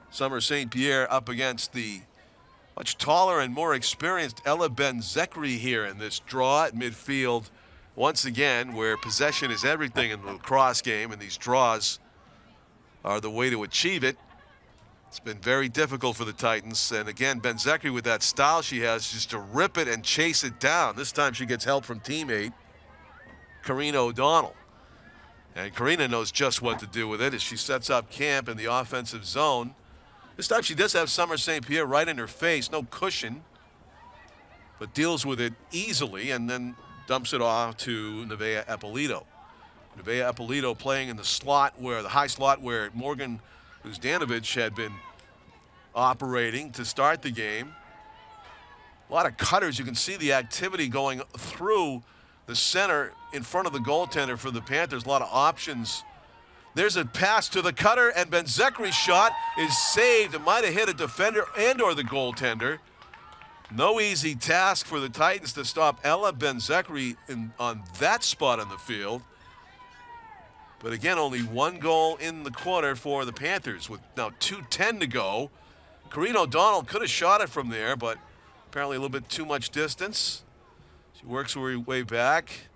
Summer St. Pierre up against the much taller and more experienced Ella Ben-Zekri here in this draw at midfield. Once again, where possession is everything in the lacrosse game, and these draws are the way to achieve it. It's been very difficult for the Titans. And again, Ben-Zekri with that style she has, just to rip it and chase it down. This time she gets help from teammate Karina O'Donnell. And Karina knows just what to do with it as she sets up camp in the offensive zone. This time she does have Summer St. Pierre right in her face, no cushion, but deals with it easily and then dumps it off to Nevaeh Eppolito. Nevaeh Eppolito playing in the slot where, the high slot where Morgan Uzdanovich had been operating to start the game. A lot of cutters. You can see the activity going through the center in front of the goaltender for the Panthers. A lot of options. There's a pass to the cutter, and Ben-Zekri's shot is saved. It might have hit a defender and or the goaltender. No easy task for the Titans to stop Ella Ben-Zekri on that spot on the field. But again, only one goal in the quarter for the Panthers with now 2:10 to go. Karina O'Donnell could have shot it from there, but apparently a little bit too much distance. She works her way back.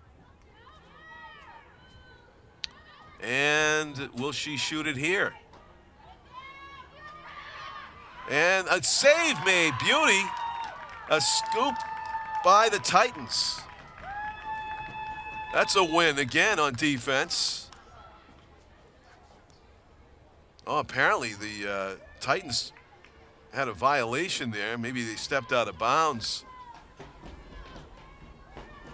And will she shoot it here? And a save made. Beauty. A scoop by the Titans. That's a win again on defense. Oh, apparently the Titans had a violation there. Maybe they stepped out of bounds.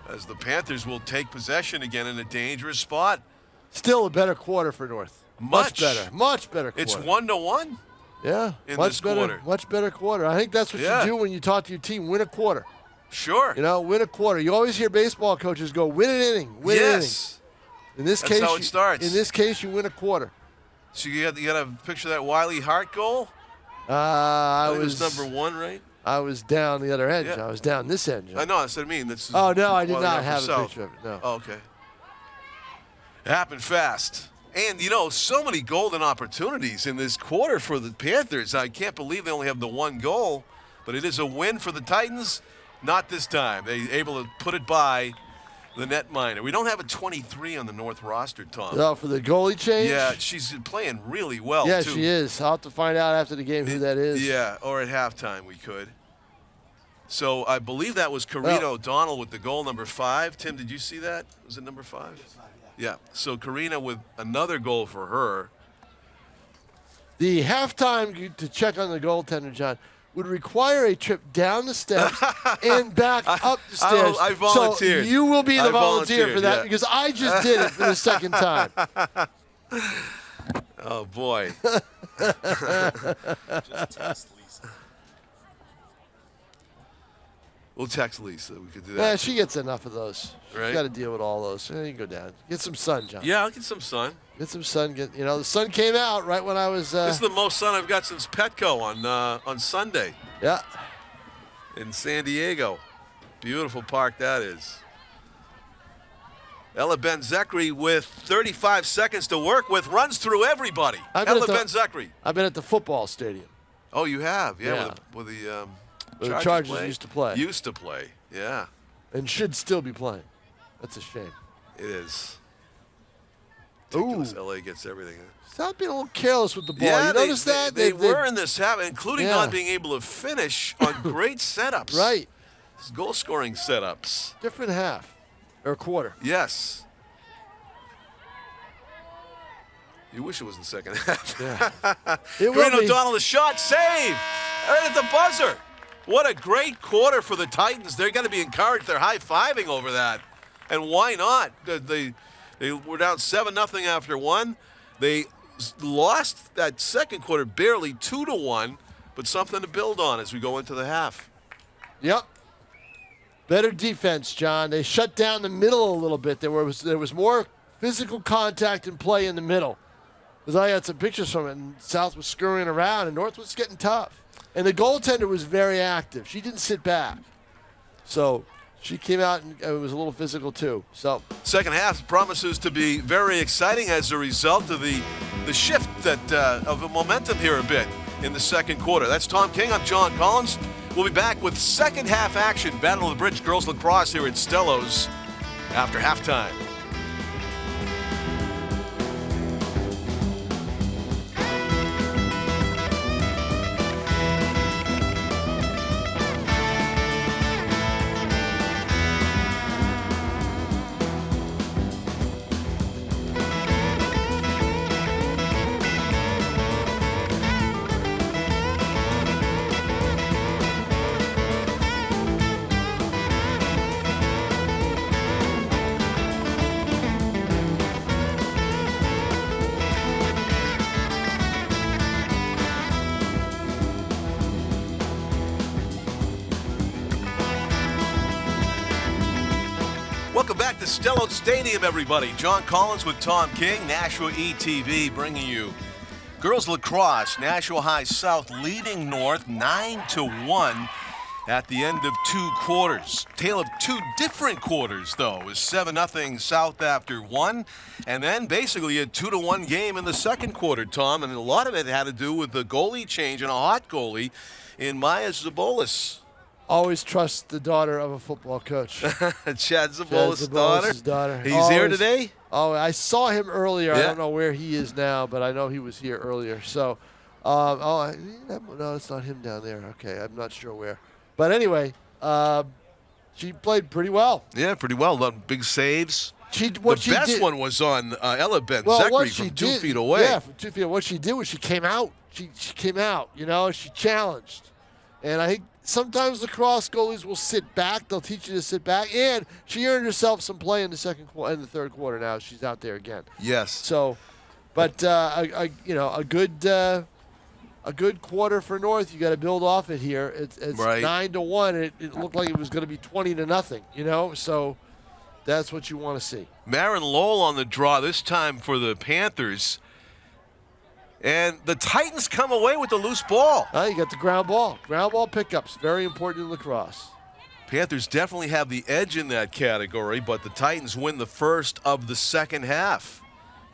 As the Panthers will take possession again in a dangerous spot. Still a better quarter for North. Much better quarter. It's 1-1. Yeah, in much this better, quarter. much better quarter. I think that's what you do when you talk to your team. Win a quarter. Sure. You know, win a quarter. You always hear baseball coaches go, "Win an inning, win an inning." In this That's case, how it starts. In this case, you win a quarter. So you got to picture that Wiley Hart goal. I think was it was number 1, right? I was down the other end. Yeah. I was down this end. I know. That's what I mean. That's Oh no, I did Wiley not Hart have for a South. picture of it. No. Oh, okay. It happened fast. And, you know, so many golden opportunities in this quarter for the Panthers. I can't believe they only have the one goal, but it is a win for the Titans. Not this time. They're able to put it by the netminder. We don't have a 23 on the North roster, Tom. Oh, for the goalie change? Yeah, she's playing really well, Yeah, too. she is. I'll have to find out after the game who that is. Yeah, or at halftime we could. So I believe that was Karina O'Donnell with the goal number 5. Tim, did you see that? Was it number 5? Yeah, so Karina with another goal for her. The halftime to check on the goaltender, John, would require a trip down the steps and back up the stairs. I volunteered. So you will be the I volunteer for that yeah. because I just did it for the second time. Oh, boy. Just text Lisa. We'll text Lisa. We could do Yeah, that. she gets enough of those. Right. She's got to deal with all those. Yeah, you can go down. Get some sun, John. Yeah, I'll get some sun. Get some sun. The sun came out right when I was. This is the most sun I've got since Petco on Sunday Yeah. in San Diego. Beautiful park that is. Ella Ben-Zekri with 35 seconds to work with, runs through everybody. Ella Ben-Zekri. I've been at the football stadium. Oh, you have? Yeah, Yeah. with the Where the Chargers used to play. Used to play, yeah. And should still be playing. That's a shame. It is. Ooh. Ridiculous. LA gets everything. Stop being a little careless with the ball. Yeah, you notice that? They were in this habit, including Yeah. not being able to finish on great setups. Right. Goal-scoring setups. Different half. Or quarter. Yes. You wish it was the second half. Yeah. It will Karina be. O'Donnell, the shot, save! Right at the buzzer. What a great quarter for the Titans. They're going to be encouraged. They're high-fiving over that. And why not? They were down 7-0 after 1. They lost that second quarter barely 2-1, but something to build on as we go into the half. Yep. Better defense, John. They shut down the middle a little bit. There was more physical contact and play in the middle. Because I had some pictures from it, and South was scurrying around, and North was getting tough. And the goaltender was very active. She didn't sit back. So she came out and it was a little physical too. So Second half promises to be very exciting as a result of the shift of the momentum here a bit in the second quarter. That's Tom King. I'm John Collins. We'll be back with second half action. Battle of the Bridge Girls Lacrosse here at Stellos after halftime. Welcome back to Stellos Stadium, everybody. John Collins with Tom King, Nashua ETV, bringing you girls lacrosse. Nashua High South leading North 9-1 at the end of two quarters. Tale of two different quarters, though. It was 7-0 South after one, and then basically a 2-1 game in the second quarter, Tom. And a lot of it had to do with the goalie change and a hot goalie in Maya Zabolis. always trust the daughter of a football coach. Chad Zabolis' daughter. He's always, here today? Oh, I saw him earlier. Yeah. I don't know where he is now, but I know he was here earlier. So, no, it's not him down there. Okay, I'm not sure where. But anyway, she played pretty well. Yeah, pretty well. Done big saves. The best one was on Ella Ben-Zachary from 2 feet away. Yeah, from 2 feet away. What she did was she came out. She came out, she challenged. And I think sometimes lacrosse goalies will sit back. They'll teach you to sit back. And she earned herself some play in the third quarter now. She's out there again. Yes. So, but a good quarter for North. You got to build off it here. It's right. 9-1. It looked like it was going to be 20-0. So that's what you want to see. Marin Lowell on the draw this time for the Panthers. And the Titans come away with the loose ball. You got the ground ball. Ground ball pickups. Very important in lacrosse. Panthers definitely have the edge in that category, but the Titans win the first of the second half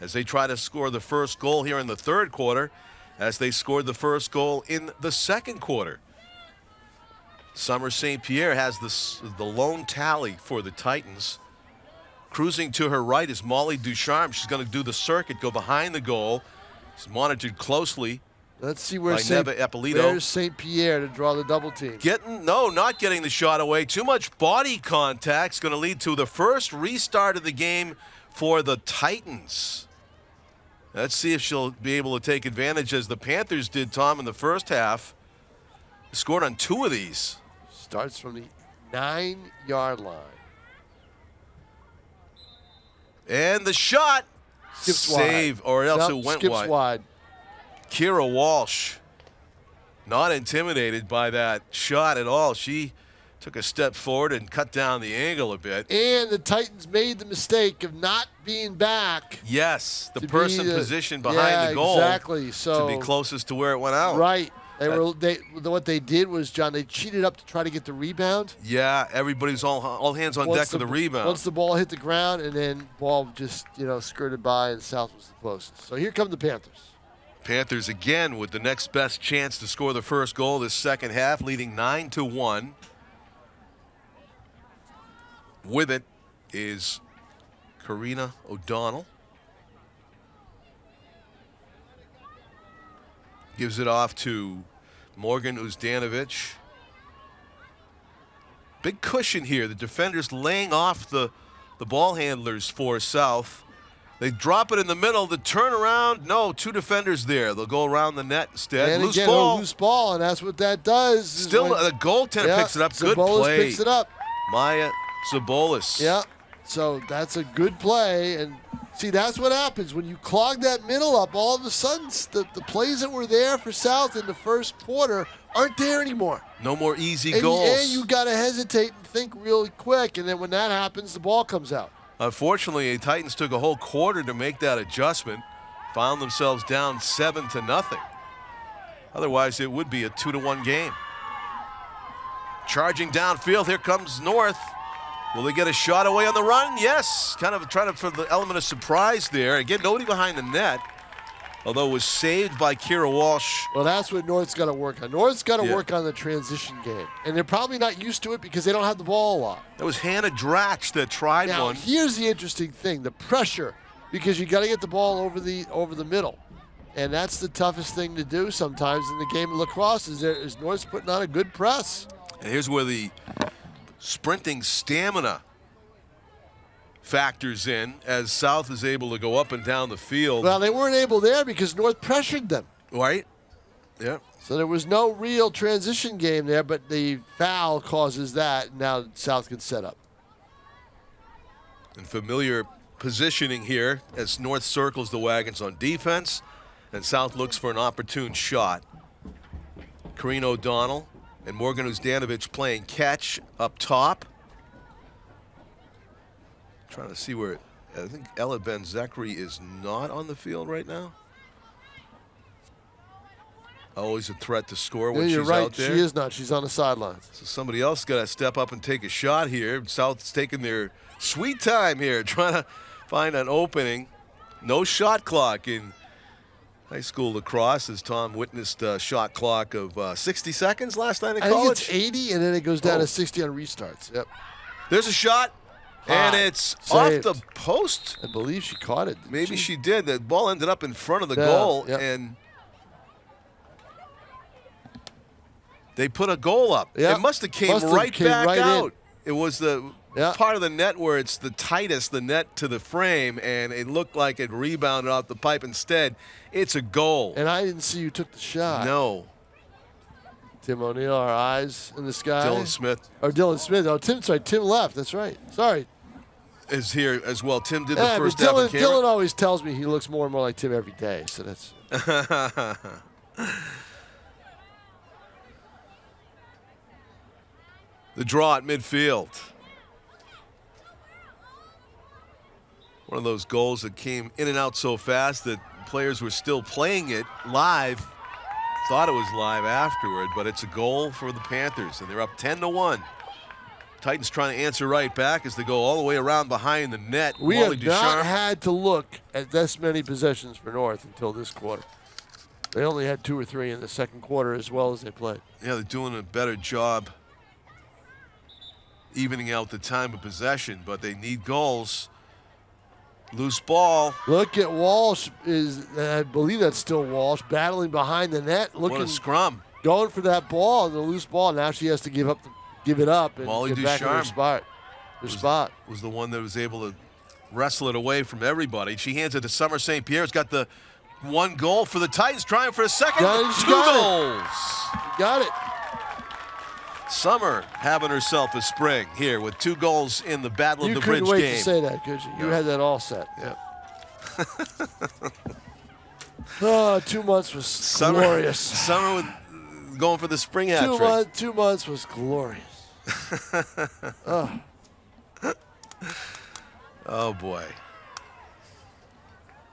as they try to score the first goal here in the third quarter, as they scored the first goal in the second quarter. Summer St. Pierre has the lone tally for the Titans. Cruising to her right is Molly Ducharme. She's going to do the circuit, go behind the goal. She's monitored closely. Let's see where there's St. Pierre to draw the double team. Not getting the shot away. Too much body contact is going to lead to the first restart of the game for the Titans. Let's see if she'll be able to take advantage as the Panthers did, Tom, in the first half. Scored on 2 of these. Starts from the 9-yard line. And the shot. Skips save, wide. or else it went skips wide. Kira Walsh, not intimidated by that shot at all. She took a step forward and cut down the angle a bit. And the Titans made the mistake of not being back. Yes, the person positioned behind the goal. Exactly. So to be closest to where it went out. Right. What they did was, John, they cheated up to try to get the rebound. Yeah, everybody's all hands on deck for the rebound. Once the ball hit the ground, and then ball just skirted by, and South was the closest. So here come the Panthers. Panthers again with the next best chance to score the first goal this second half, leading 9-1. With it is Karina O'Donnell. Gives it off to Morgan Uzdanovich. Big cushion here. The defenders laying off the ball handlers for South. They drop it in the middle. The turnaround, no, 2 defenders there. They'll go around the net instead. And loose again, ball. A loose ball, and that's what that does. Still, the goaltender picks it up. Good Zabolis play. Picks it up. Maya Zabolis. Yeah, so that's a good play. And see, that's what happens when you clog that middle up. All of a sudden, the plays that were there for South in the first quarter aren't there anymore. No more easy goals. And you got to hesitate and think really quick. And then when that happens, the ball comes out. Unfortunately, the Titans took a whole quarter to make that adjustment. found themselves down 7-0. Otherwise, it would be a 2-1 game. Charging downfield, here comes North. Will they get a shot away on the run? Yes, kind of trying to for the element of surprise there. Again, nobody behind the net, although it was saved by Kira Walsh. Well, that's what North's got to work on. North's got to work on the transition game. And they're probably not used to it because they don't have the ball a lot. That was Hannah Dratch that tried Now, one. here's the interesting thing, the pressure, because you got to get the ball over the middle. And that's the toughest thing to do sometimes in the game of lacrosse is North's putting on a good press. And here's where the sprinting stamina factors in as South is able to go up and down the field. Well, they weren't able there because North pressured them. Right? Yeah. So there was no real transition game there, but the foul causes that. Now South can set up. And familiar positioning here as North circles the wagons on defense and South looks for an opportune shot. Kareen O'Donnell and Morgan Uzdanovich playing catch up top. Trying to see where I think Ella Ben Zekri is not on the field right now. Always a threat to score when You're she's right. out there. She is not. She's on the sidelines. So somebody else got to step up and take a shot here. South's taking their sweet time here, trying to find an opening. No shot clock in high school lacrosse, as Tom witnessed a shot clock of 60 seconds last night in I think college. it's 80, and then it goes down to 60 on restarts. Yep. There's a shot, and it's Saved. off the post. I believe she caught it. Maybe she did. The ball ended up in front of the goal, yep. and they put a goal up. Yep. It must have came right back out. It was the part of the net where it's the tightest, the net to the frame, and it looked like it rebounded off the pipe. Instead, it's a goal. And I didn't see who took the shot. No. Tim O'Neill, our eyes in the sky. Dylan Smith. Or Dylan Smith. Oh, Tim left. That's right. Sorry. Is here as well. Tim did the Yeah, first but half Dylan, of camera. Dylan always tells me he looks more and more like Tim every day. So that's. The draw at midfield. One of those goals that came in and out so fast that players were still playing it live. Thought it was live afterward, but it's a goal for the Panthers, and they're up 10-1. Titans trying to answer right back as they go all the way around behind the net. We Molly have not Ducharme. had to look at this many possessions for North until this quarter. They only had 2 or 3 in the second quarter as well as they played. Yeah, they're doing a better job evening out the time of possession, but they need goals. Loose ball. Look at Walsh. I believe that's still Walsh battling behind the net, What looking, a scrum. going for that ball, the loose ball. Now she has to give it up, and Molly get back in her Ducharme spot. Was the one that was able to wrestle it away from everybody. She hands it to Summer St. Pierre's got the one goal for the Titans, trying for a second. She 2 got goals. Got it. Summer having herself a spring here with 2 goals in the Battle You of the Bridge couldn't wait game. to say that, could you? You had that all set. Yeah. 2 months was glorious. Summer with, going for the spring hat 2 trick. months. 2 months was glorious. Oh boy.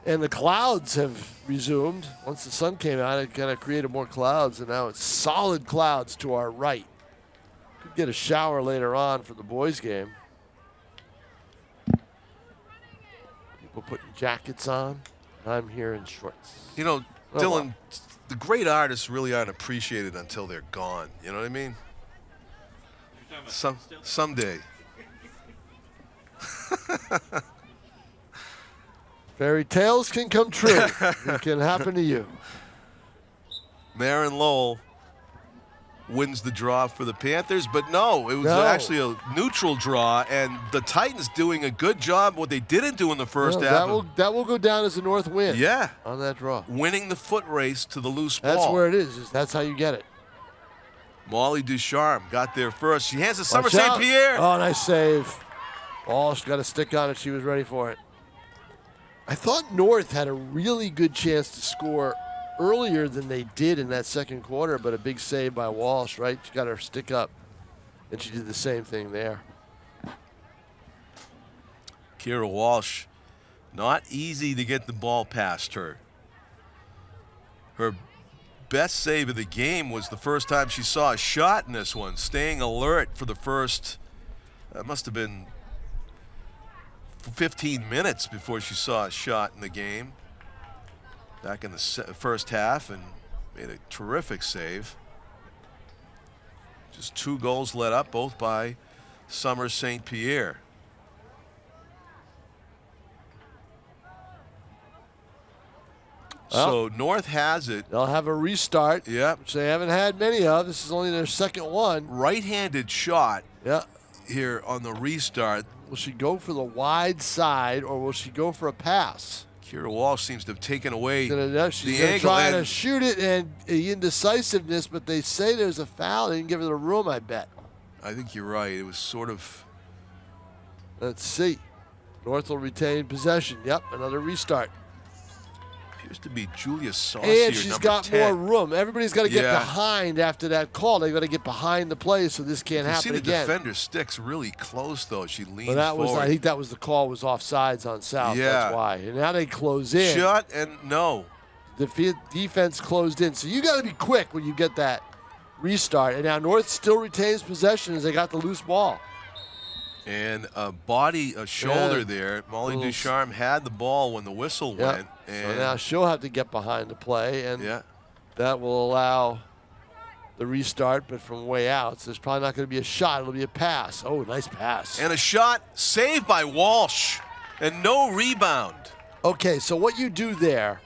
And the clouds have resumed. Once the sun came out, it kind of created more clouds, and now it's solid clouds to our right. Could get a shower later on for the boys' game. People putting jackets on. I'm here in shorts. You know, Oh, Dylan, wow. the great artists really aren't appreciated until they're gone. You know what I mean? Someday. Fairy tales can come true. It can happen to you. Marin Lowell wins the draw for the Panthers, but no, it was No. actually a neutral draw, and the Titans doing a good job what they didn't do in the first No, half. that will go down as a North win. Yeah. On that draw. Winning the foot race to the loose ball. That's where it is. That's how you get it. Molly Ducharme got there first. She hands to Summer Watch St. out. Pierre. Oh, nice save. Walsh got a stick on it. She was ready for it. I thought North had a really good chance to score earlier than they did in that second quarter, but a big save by Walsh, right? She got her stick up, and she did the same thing there. Kira Walsh, not easy to get the ball past her. her best save of the game was the first time she saw a shot in this one, staying alert for the first, must have been 15 minutes before she saw a shot in the game back in the first half, and made a terrific save. Just 2 goals let up, both by Summers St. Pierre. So North has it. They'll have a restart, Yep. which they haven't had many of. This is only their second one. Right-handed shot Yeah. here on the restart. Will she go for the wide side, or will she go for a pass? Kira Walsh seems to have taken away She's the gonna angle. try to And shoot it, and indecisiveness, but they say there's a foul. They didn't give her the room, I bet. I think you're right. It was sort of. Let's see. North will retain possession. Yep, another restart. Appears to be Julia Saucier, And she's number got 10. more room. Everybody's got to get Yeah. behind after that call. They got to get behind the play so this can't You see happen the again. defender sticks really close, though. She leans But that was, forward. I think that was the call was offsides on South. Yeah. That's why. And now they close in. Shot and no. The defense closed in. So you got to be quick when you get that restart. And now North still retains possession as they got the loose ball. And a shoulder Yeah. there. Molly Little- Ducharme had the ball when the whistle Yep. went. So And now she'll have to get behind the play, and yeah. that will allow the restart, but from way out. So there's probably not going to be a shot. It'll be a pass. Oh, nice pass. And a shot saved by Walsh. And no rebound. Okay, so what you do there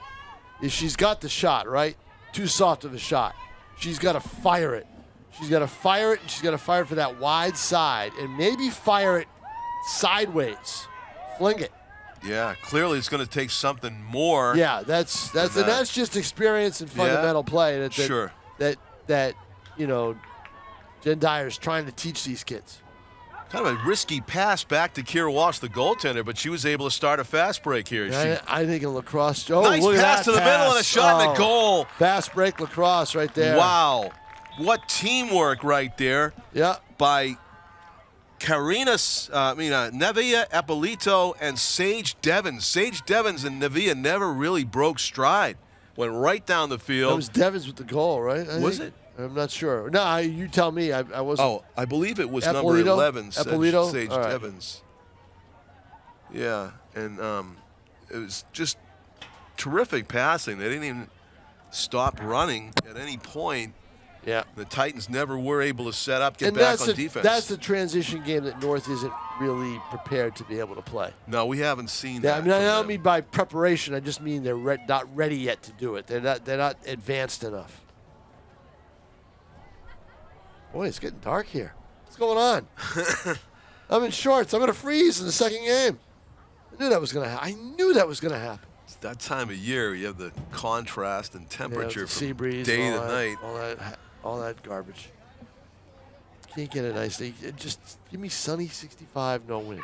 is she's got the shot, right? Too soft of a shot. She's got to fire it. She's got to fire it, and she's got to fire it for that wide side, and maybe fire it sideways. Fling it. Yeah, clearly it's going to take something more. Yeah, that's that. and that's just experience and fundamental play. That Sure. That you know, Jen Dyer's trying to teach these kids. Kind of a risky pass back to Kira Walsh, the goaltender, but she was able to start a fast break here. I think in lacrosse. Oh, Nice look at pass that to the middle and a shot and a goal. Fast break lacrosse right there. Wow. What teamwork right there Yeah. by Nevia Eppolito and Sage Devins. Sage Devins and Nevia never really broke stride. Went right down the field. That was Devins with the goal, right? Was think. it? I'm not sure. No, you tell me. I wasn't. Oh, I believe it was number Eppolito? 11, Eppolito? Sage All right. Devins. Yeah, and it was just terrific passing. They didn't even stop running at any point. Yeah. The Titans never were able to set up, get And back that's on defense. that's the transition game that North isn't really prepared to be able to play. No, we haven't seen Yeah, that. I mean, I from don't them. mean by preparation. I just mean they're not ready yet to do it. They're not advanced enough. Boy, it's getting dark here. What's going on? I'm in shorts. I'm gonna freeze in the second game. I knew that was gonna happen. It's that time of year. You have the contrast and Yeah, temperature the sea from breeze, day all to that, night. all that garbage. Can't get a nice day. Just give me sunny 65, no wind.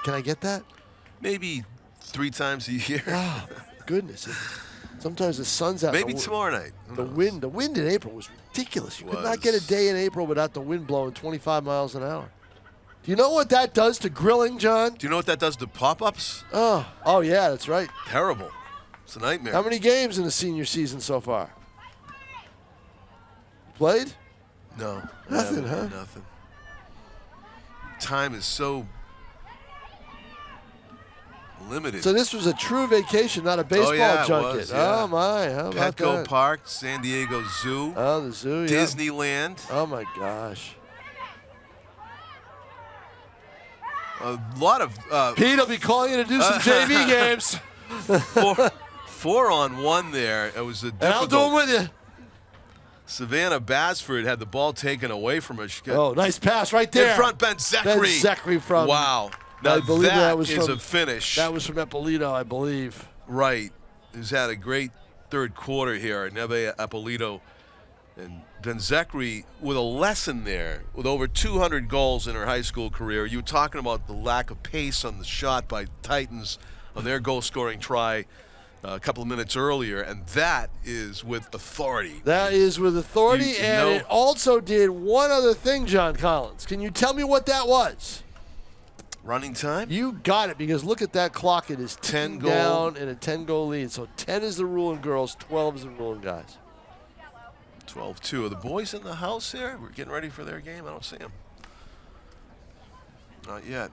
Can I get that? Maybe 3 times a year. Oh, goodness. Sometimes the sun's out. Maybe the, tomorrow night. Who The knows? wind in April was ridiculous. You could not Was. get a day in April without the wind blowing 25 miles an hour. Do you know what that does to grilling, John? Do you know what that does to pop-ups? Oh yeah, that's right. Terrible. It's a nightmare. How many games in the senior season so far? You played? No. I Nothing, haven't. huh? Nothing. Time is so limited. So this was a true vacation, not a baseball yeah, it junket. was, yeah. Oh my, how about Petco that? Park, San Diego Zoo, Oh, the zoo, yeah. Disneyland. Oh my gosh. A lot of Pete will be calling you to do some JV games, 4-on-1 there. It was a and I'll do them difficult. with you. Savannah Basford had the ball taken away from her. She got Oh, nice pass right there. in front, Ben Zachary. Ben Zachary from. Wow. Now I believe that was is from- a finish. That was from Eppolito, I believe. Right. Who's had a great third quarter here. Neve Eppolito and Ben Zachary with a lesson there with over 200 goals in her high school career. You were talking about the lack of pace on the shot by Titans on their goal-scoring try a couple of minutes earlier, and that is with authority. That is with authority, You and know- it also did one other thing, John Collins. Can you tell me what that was? Running time? You got it, because look at that clock. It is 10 10 goal. down and a 10-goal lead. So 10 is the rule in girls, 12 is the rule in guys. 12-2. Are the boys in the house here? We're getting ready for their game? I don't see them. Not yet.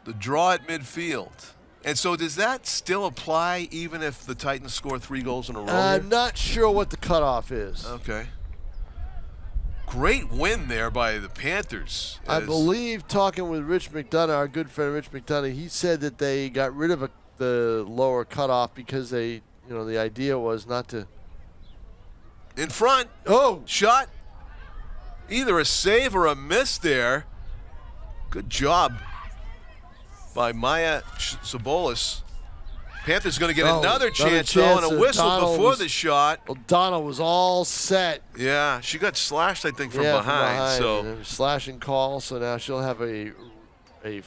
The draw at midfield. And so does that still apply even if the Titans score 3 goals in a row? I'm not sure what the cutoff is. Okay. Great win there by the Panthers. I believe, talking with Rich McDonough, our good friend Rich McDonough, he said that they got rid of the lower cutoff because the idea was not to. In front. Oh, Shot. Either a save or a miss there. Good job by Maya Zabolis. Panthers going to get another chance, though, and a whistle before the shot. Well, Donna was all set. Yeah, she got slashed, I think, from behind. So and slashing call, so now she'll have a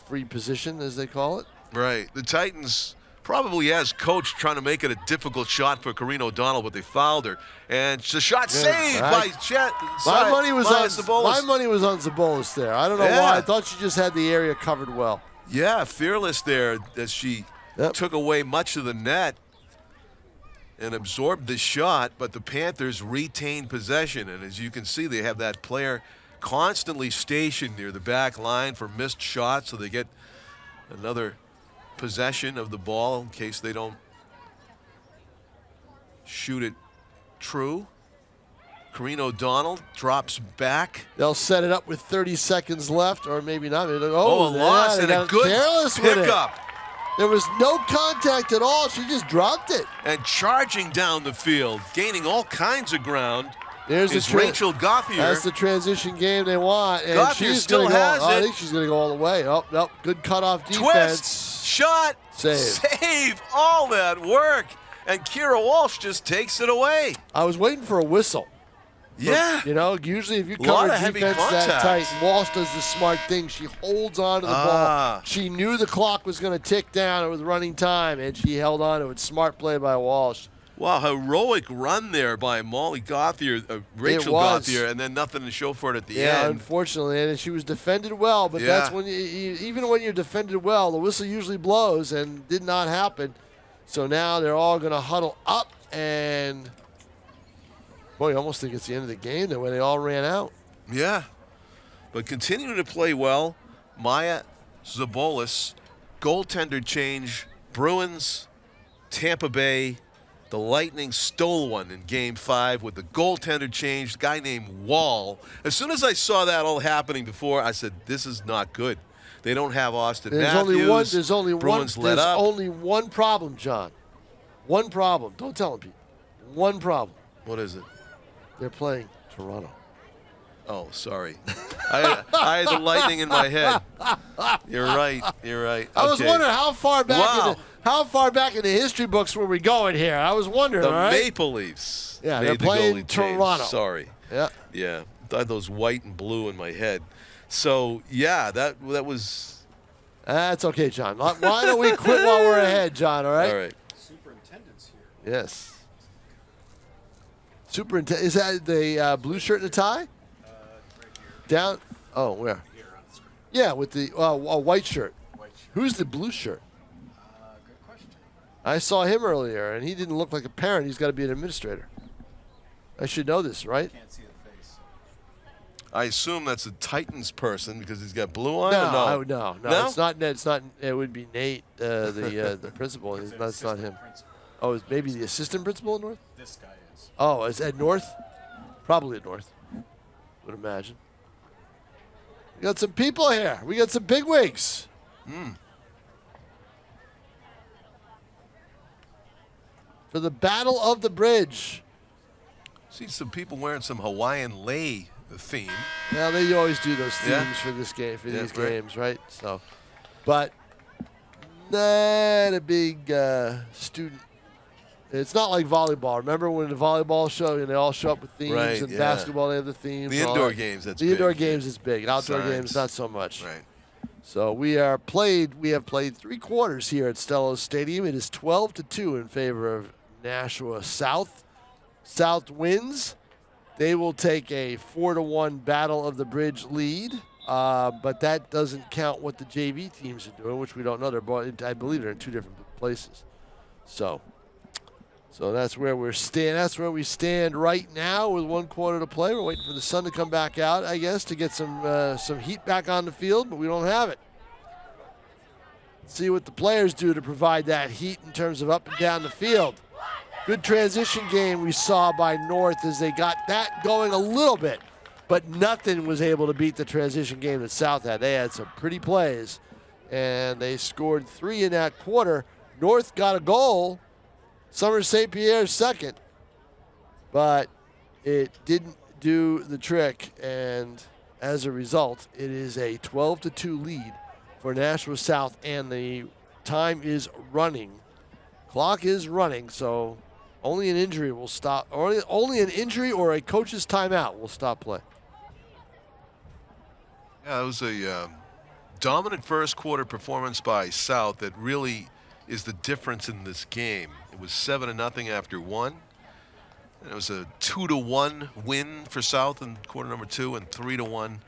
free position, as they call it. right. The Titans probably, as coach, trying to make it a difficult shot for Karina O'Donnell, but they fouled her. And the shot saved by Chet. My money was on Zabolis. My money was on Zabolis there. I don't know why. I thought she just had the area covered well. Yeah, fearless there as she took away much of the net and absorbed the shot, but the Panthers retained possession. And as you can see, they have that player constantly stationed near the back line for missed shots, so they get another possession of the ball in case they don't shoot it true. Karina O'Donnell drops back. They'll set it up with 30 seconds left, or maybe not. A loss and a good pickup. There was no contact at all. She just dropped it. And charging down the field, gaining all kinds of ground, is Rachel Gauthier. That's the transition game they want. And Gauthier she's still has it. I think she's going to go all the way. Oh, no, good cutoff defense. Twist, shot, save. All that work. And Kira Walsh just takes it away. I was waiting for a whistle. Yeah. Usually if you cover defense that tight, Walsh does the smart thing. She holds on to the ball. She knew the clock was going to tick down. It was running time, and she held on to it. Smart play by Walsh. Wow, heroic run there by Molly Gauthier, Rachel Gauthier, and then nothing to show for it at the end. Yeah, unfortunately, and she was defended well, but that's when even when you're defended well, the whistle usually blows, and did not happen. So now they're all going to huddle up, and boy, you almost think it's the end of the game the way they all ran out. Yeah, but continuing to play well, Maya Zabolis, goaltender change, Bruins, Tampa Bay. The Lightning stole one in Game 5 with the goaltender change, guy named Wall. As soon as I saw that all happening before, I said, this is not good. They don't have Austin Matthews. There's only one problem, John. One problem. Don't tell them, Pete. One problem. What is it? They're playing Toronto. Oh, sorry. I had the Lightning in my head. You're right. Okay. I was wondering how far back in the history books were we going here? I was wondering. The Maple Leafs. Yeah, they're playing Toronto. Sorry. Yeah. Yeah. I had those white and blue in my head. So, yeah, that was. That's okay, John. Why don't we quit while we're ahead, John, all right? All right. Superintendent's here. Yes. Superintendent. Is that the blue shirt and a tie? Right here. Down. Oh, where? Here on the screen. Yeah, with the white shirt. White shirt. Who's the blue shirt? Good question. I saw him earlier, and he didn't look like a parent. He's got to be an administrator. I should know this, right? Can't see the face. I assume that's a Titans person because he's got blue on. No. It's not. It's not. It would be Nate, the principal. That's not him. Principal. Oh, it's maybe the assistant principal at North. This guy is. Oh, is at North? Probably at North. Would imagine. We got some people here. We got some bigwigs. For the Battle of the Bridge. See some people wearing some Hawaiian lei theme. Now they always do those themes for this game, for these games, right? So, but not a big student. It's not like volleyball. Remember when the volleyball show and they all show up with themes, and basketball they have the themes. The indoor games, that's the big. Indoor games is big. Outdoor games, not so much. Right. So we have played 3 quarters here at Stellos Stadium. It is 12-2 in favor of Nashua South. South wins. They will take a 4-1 Battle of the Bridge lead. But that doesn't count what the JV teams are doing, which we don't know. I believe they're in two different places. So that's where we're stand. That's where we stand right now with 1 quarter to play. We're waiting for the sun to come back out, I guess, to get some heat back on the field, but we don't have it. See what the players do to provide that heat in terms of up and down the field. Good transition game we saw by North as they got that going a little bit, but nothing was able to beat the transition game that South had. They had some pretty plays, and they scored 3 in that quarter. North got a goal. Summer St. Pierre's second, but it didn't do the trick, and as a result, it is a 12-2 lead for Nashua South, and the time is running. Clock is running, so only an injury will stop, or only an injury or a coach's timeout will stop play. Yeah, it was a dominant first quarter performance by South that really is the difference in this game. It was 7-0 after 1. And it was a 2-1 win for South in quarter number 2 and 3-1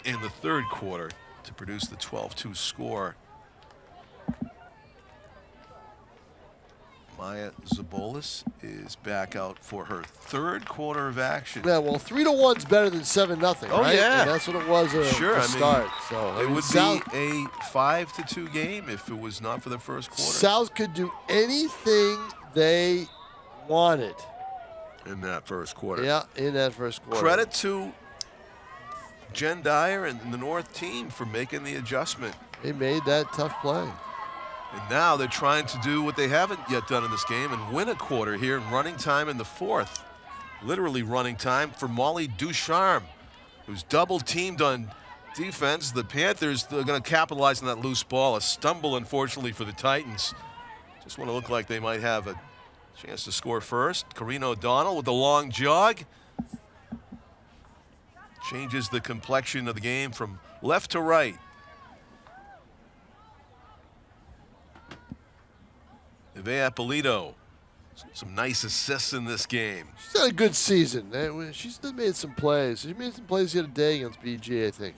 in the third quarter to produce the 12-2 score. Maya Zabolis is back out for her third quarter of action. Yeah, well, 3-1's better than 7-0, Oh, right? yeah. And that's what it was at the start. So it would South, be a 5-2 game if it was not for the first quarter. South could do anything they wanted. In that first quarter. Yeah, in that first quarter. Credit to Jen Dyer and the North team for making the adjustment. They made that tough play. And now they're trying to do what they haven't yet done in this game and win a quarter here in running time in the fourth. Literally running time for Molly Ducharme, who's double teamed on defense. The Panthers, they're going to capitalize on that loose ball. A stumble, unfortunately, for the Titans. Just want to look like they might have a chance to score first. Karina O'Donnell with the long jog. Changes the complexion of the game from left to right. Nevaeh Polito, some nice assists in this game. She's had a good season. She's made some plays. She made some plays the other day against BG, I think.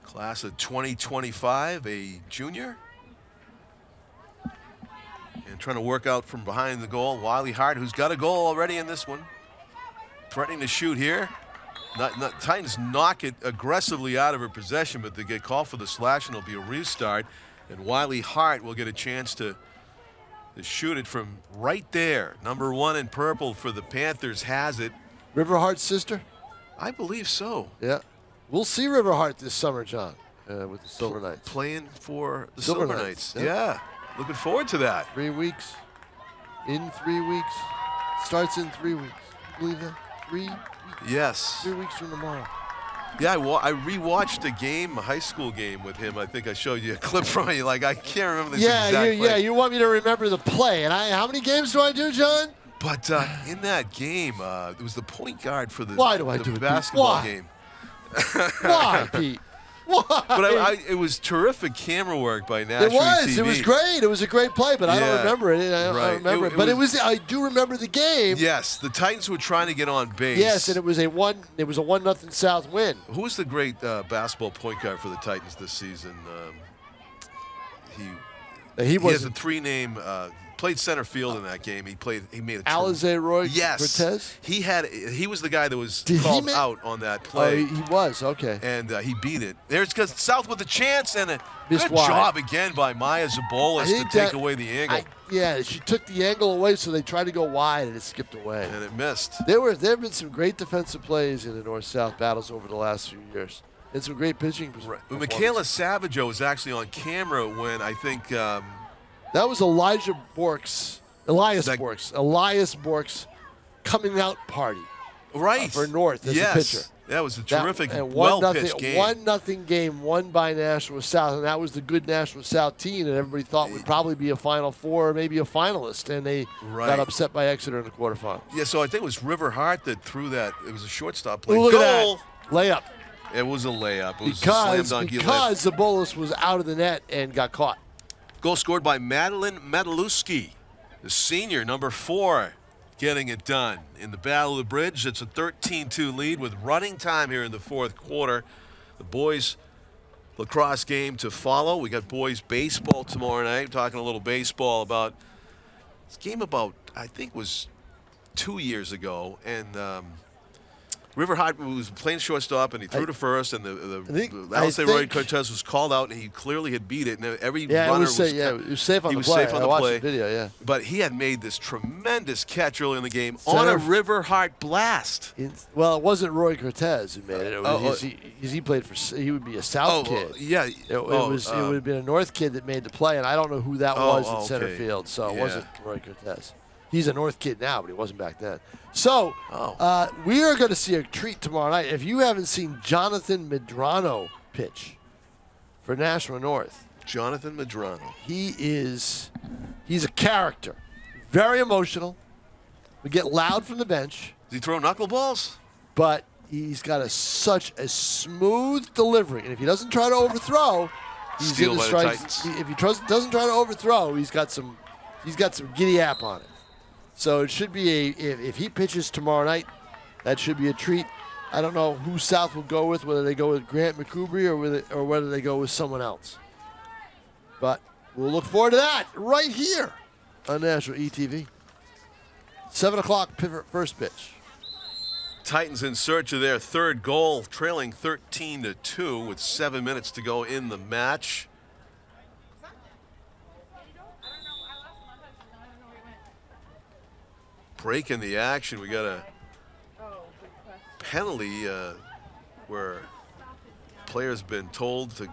Class of 2025, a junior. And trying to work out from behind the goal. Wiley Hart, who's got a goal already in this one. Threatening to shoot here. Titans knock it aggressively out of her possession, but they get called for the slash, and it'll be a restart. And Wiley Hart will get a chance to shoot it from right there. Number 1 in purple for the Panthers has it. River Hart's sister? I believe so. Yeah. We'll see River Hart this summer, John, with the Silver Knights. Playing for the Silver Knights. Yeah. Looking forward to that. 3 weeks. In 3 weeks. Starts in 3 weeks. Believe that? 3 weeks. Yes. 3 weeks from tomorrow. Yeah, I rewatched a game, a high school game with him. I think I showed you a clip from it. Like, I can't remember this exact play. Yeah, you want me to remember the play. And how many games do I do, John? But in that game, it was the point guard for the, Why do I do it, Pete? basketball Why? game. Why, Pete? Why? But it was terrific camera work by Nashua TV. It was great. It was a great play, but I don't remember it. I don't remember it. But I do remember the game. Yes, the Titans were trying to get on base. Yes, and it was a 1-0 South win. Who was the great basketball point guard for the Titans this season? He has a 3-name. Played center field in that game. He made a Alize Roy Yes. Cortez? He was the guy that was called out on that play. Oh, he was, okay. And he beat it. There's because South with a chance, and a Missed good wide. job again by Maya Zabolis to take away the angle. She took the angle away, so they tried to go wide, and it skipped away. And it missed. There have been some great defensive plays in the North-South battles over the last few years. And some great pitching. Right. Michaela Savageau was actually on camera when I think that was Elias Bork's coming out party. Right. For North as a pitcher. That was a terrific, and well-pitched game. 1-0 game won by Nashua South, and that was the good Nashua South team that everybody thought would probably be a Final Four or maybe a finalist, and they got upset by Exeter in the quarterfinal. Yeah, so I think it was River Hart that threw that. It was a shortstop play. Look at that. Layup. It was a layup. It was Because a slam dunk layup. Zabolis was out of the net and got caught. Goal scored by Madeline Metaluski, the senior, number 4, getting it done. In the Battle of the Bridge, it's a 13-2 lead with running time here in the fourth quarter. the boys lacrosse game to follow. We got boys baseball tomorrow night. Talking a little baseball about this game about, I think, was 2 years ago, and River Hart was playing shortstop, and he threw to first, and Roy Cortez was called out, and he clearly had beat it. And every runner was safe on the play. I watched the video, yeah. But he had made this tremendous catch early in the game on a River Hart blast. Well, it wasn't Roy Cortez who made it. He played for. He would be a South kid. Yeah. It would have been a North kid that made the play, and I don't know who that was in center field. So it wasn't Roy Cortez. He's a North kid now, but he wasn't back then. So we are going to see a treat tomorrow night. If you haven't seen Jonathan Medrano pitch for Nashua North. Jonathan Medrano. He's a character. Very emotional. We get loud from the bench. Does he throw knuckleballs? But he's got such a smooth delivery. And if he doesn't try to overthrow, he's in the strikes. If he doesn't try to overthrow, he's got some giddy up on it. So it should be if he pitches tomorrow night, that should be a treat. I don't know who South will go with, whether they go with Grant McCoubry or whether they go with someone else. But we'll look forward to that right here on Nashua ETV. 7 o'clock first pitch. Titans in search of their third goal, trailing 13-2 with 7 minutes to go in the match. Break in the action. We got a penalty where player's been told to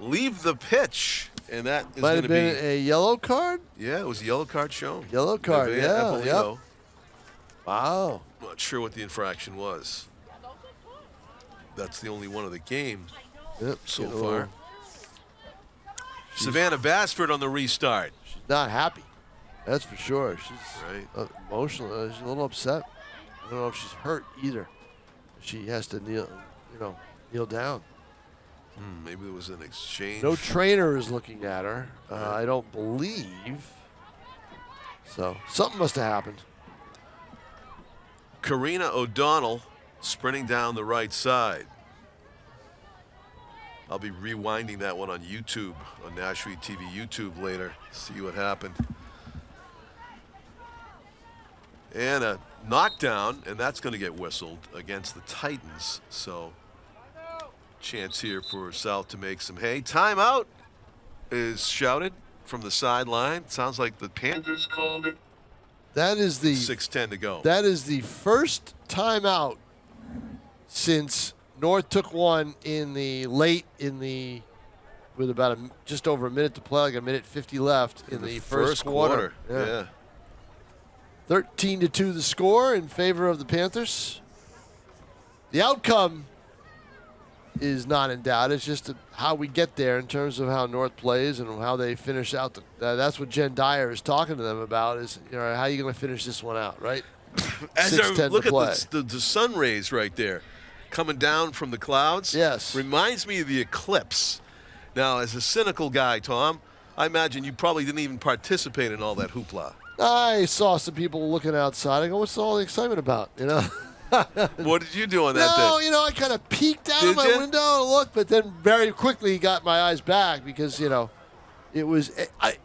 leave the pitch, and that is might have been a yellow card. Yeah, it was a yellow card shown. Yellow card. Yeah. Yep. Wow. Not sure what the infraction was. That's the only one of the game so far. Savannah Basford on the restart. She's not happy. That's for sure. She's emotional. She's a little upset. I don't know if she's hurt either. She has to kneel down. Maybe there was an exchange. No trainer is looking at her. I don't believe. So something must have happened. Karina O'Donnell sprinting down the right side. I'll be rewinding that one on YouTube, on Nashua TV YouTube later. See what happened. And a knockdown, and that's going to get whistled against the Titans. So, chance here for South to make some hay. Timeout is shouted from the sideline. Sounds like the Panthers called it. That is the 6:10 to go. That is the first timeout since North took one with about just over a minute to play, like a minute 50 left in the first quarter. Yeah. 13-2 the score in favor of the Panthers. The outcome is not in doubt. It's just how we get there in terms of how North plays and how they finish out. That's what Jen Dyer is talking to them about, is how are you going to finish this one out, right? As I look at the sun rays right there coming down from the clouds. Yes. Reminds me of the eclipse. Now, as a cynical guy, Tom, I imagine you probably didn't even participate in all that hoopla. I saw some people looking outside. I go, what's all the excitement about, What did you do on that day? No, I kind of peeked out of my window and looked, but then very quickly got my eyes back because, it was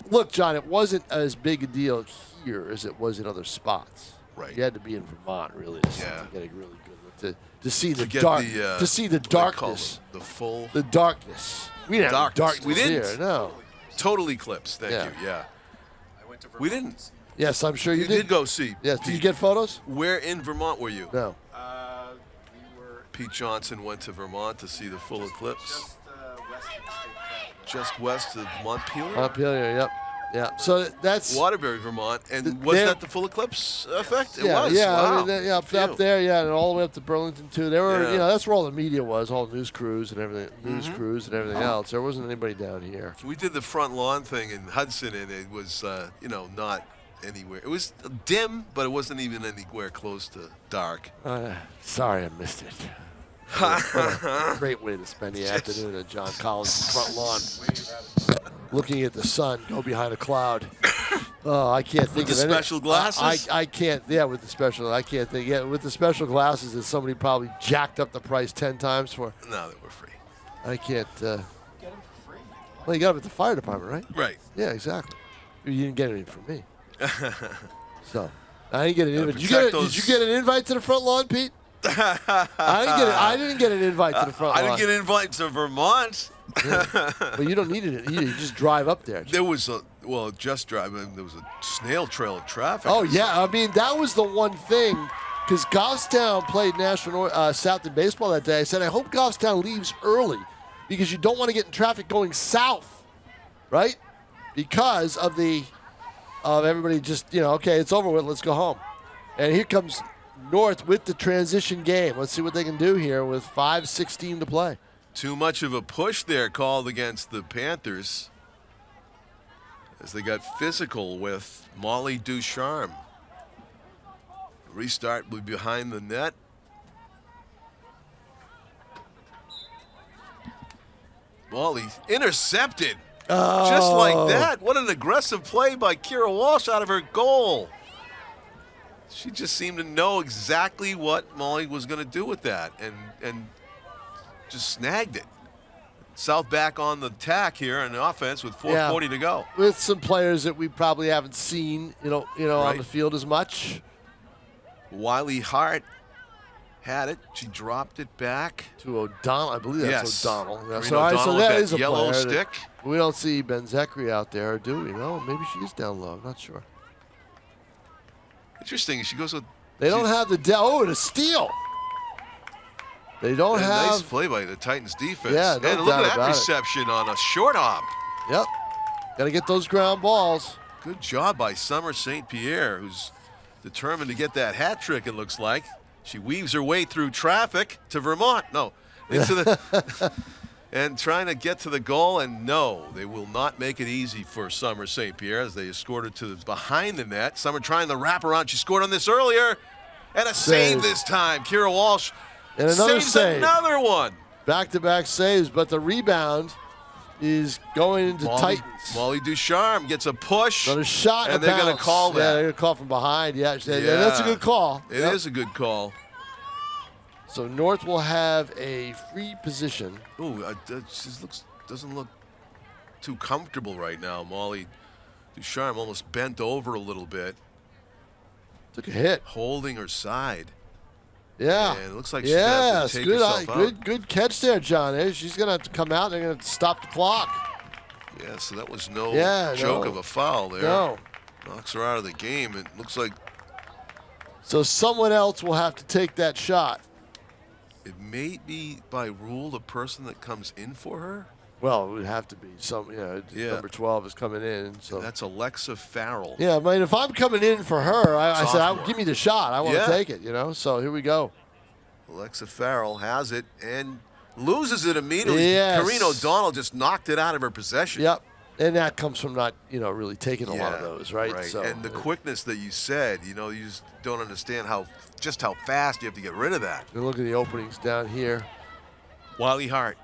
look, John, it wasn't as big a deal here as it was in other spots. Right. You had to be in Vermont, really, to get a really good look, to see the darkness. The darkness. We didn't have darkness here, no. Total eclipse, thank you, yeah. I went to Vermont. We didn't. Yes, I'm sure you did go see. Yes, did you get photos? Where in Vermont were you? No. We were Pete Johnson went to Vermont to see the full eclipse. Just west of the state capital. Just west of Montpelier? Montpelier, yep. Yeah, so that's Waterbury, Vermont. And was that the full eclipse effect? It was. Yeah, wow. I mean, up there, and all the way up to Burlington too. There were, that's where all the media was, all the news crews and everything, else. There wasn't anybody down here. We did the front lawn thing in Hudson, and it was, not anywhere. It was dim, but it wasn't even anywhere close to dark. Sorry, I missed it. What a great way to spend the afternoon at John Collins' front lawn. Looking at the sun go behind a cloud. Oh, I can't think of any. With the special glasses? I can't. Yeah, with the special. I can't think. Yeah, with the special glasses that somebody probably jacked up the price 10 times for. No, they were free. I can't. Get them for free. Well, you got them at the fire department, right? Right. Yeah, exactly. You didn't get anything from me. So I didn't get an invite. Did you get an invite to the front lawn, Pete? I didn't get an invite to the front lawn. I didn't get an invite to Vermont. Yeah. But you don't need it. You just drive up there. There was just driving. There was a snail trail of traffic. Oh yeah, I mean that was the one thing, because Goffstown played National South in baseball that day. I said I hope Goffstown leaves early, because you don't want to get in traffic going south, right? Because of everybody just okay, it's over with. Let's go home. And here comes North with the transition game. Let's see what they can do here with 5:16 to play. Too much of a push there called against the Panthers, as they got physical with Molly Ducharme. Restart will be behind the net. Molly intercepted. Just like that. What an aggressive play by Kira Walsh out of her goal. She just seemed to know exactly what Molly was going to do with that, and just snagged it. South back on the attack here in offense with 4:40 to go. With some players that we probably haven't seen, on Right. the field as much. Wiley Hart had it. She dropped it back To O'Donnell, I believe that's Yes. O'Donnell. Yeah, Karina so, all right, so O'Donnell that with is that a yellow player that- stick. We don't see Ben Zekri out there, do we? No, maybe she is down low. I'm not sure. Interesting. She goes with. They don't have the and a steal. They don't a have. nice play by the Titans defense. Yeah, no and look doubt at that about it. reception on a short hop. Yep. Got to get those ground balls. Good job by Summer St. Pierre, who's determined to get that hat trick. It looks like she weaves her way through traffic to Vermont. No, into the. And trying to get to the goal, and no, they will not make it easy for Summer St. Pierre as they escort it to behind the net. Summer trying the wraparound. She scored on this earlier, and a save this time. Kira Walsh And another saves save. another one. Back-to-back saves, but the rebound is going into Titans. Molly Ducharme gets a push. Another shot and they're going to call that. Yeah, they're going to call from behind. Yeah, that's a good call. It is a good call. So North will have a free position. Ooh, doesn't look too comfortable right now. Molly Ducharme almost bent over a little bit, Took a hit. holding her side. Yeah. And it looks like she's going to have to take herself out. Good catch there, John. She's going to have to come out. They're going to have to stop the clock. Yeah, so that was no no. joke of a foul there. No. Knocks her out of the game. It looks like So someone else will have to take that shot. it may be by rule the person that comes in for her. Well, it would have to be Yeah. number 12 is coming in. So And that's Alexa Farrell. yeah, I mean, if I'm coming in for her, I said, Sophomore. give me the shot. I want to take it, So here we go. Alexa Farrell has it and loses it immediately. Yes. Karine O'Donnell just knocked it out of her possession. Yep. And that comes from not, really taking a lot of Yeah, those, right? So, and the quickness that you said, you just don't understand how fast you have to get rid of that. and look at the openings down here. Wiley Hart.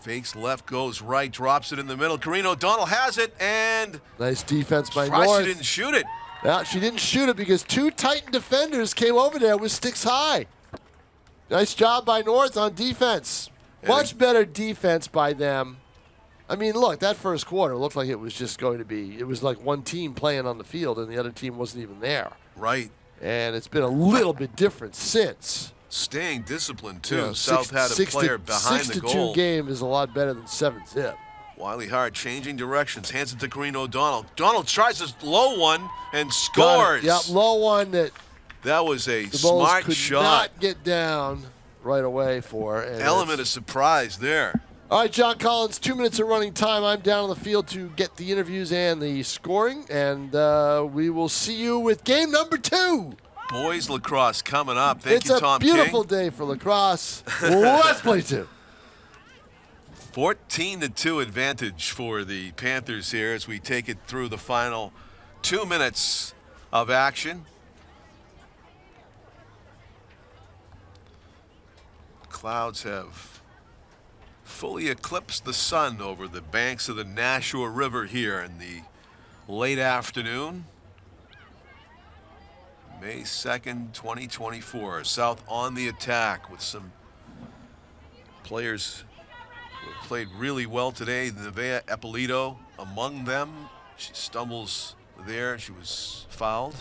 Fakes left, goes right, drops it in the middle. Karine O'Donnell has it, and Nice defense by surprised North. she didn't shoot it. Yeah, she didn't shoot it because two Titan defenders came over there with sticks high. Nice job by North on defense. Much better defense by them. I mean, look, that first quarter looked like it was just going to be, it was like one team playing on the field and the other team wasn't even there. Right. And it's been a little bit different since. Staying disciplined, too. You know, South had a player behind the 6-2 goal. game is a lot better than 7-zip. Wiley Hart changing directions, hands it to Karine O'Donnell. Donald tries this low one and Got scores. it. Yep, low one that That was a the Bulls smart could shot. not get down right away for. And Element of surprise there. all right, John Collins, 2 minutes of running time. I'm down on the field to get the interviews and the scoring, and we will see you with game number 2. Boys lacrosse coming up. Thank It's you, a Tom beautiful King. day for lacrosse. Let's play 2. 14-2 advantage for the Panthers here as we take it through the final 2 minutes of action. Clouds have fully eclipsed the sun over the banks of the Nashua River here in the late afternoon. May 2nd, 2024. South on the attack with some players who have played really well today. Nevaeh Eppolito among them. She stumbles there. She was fouled.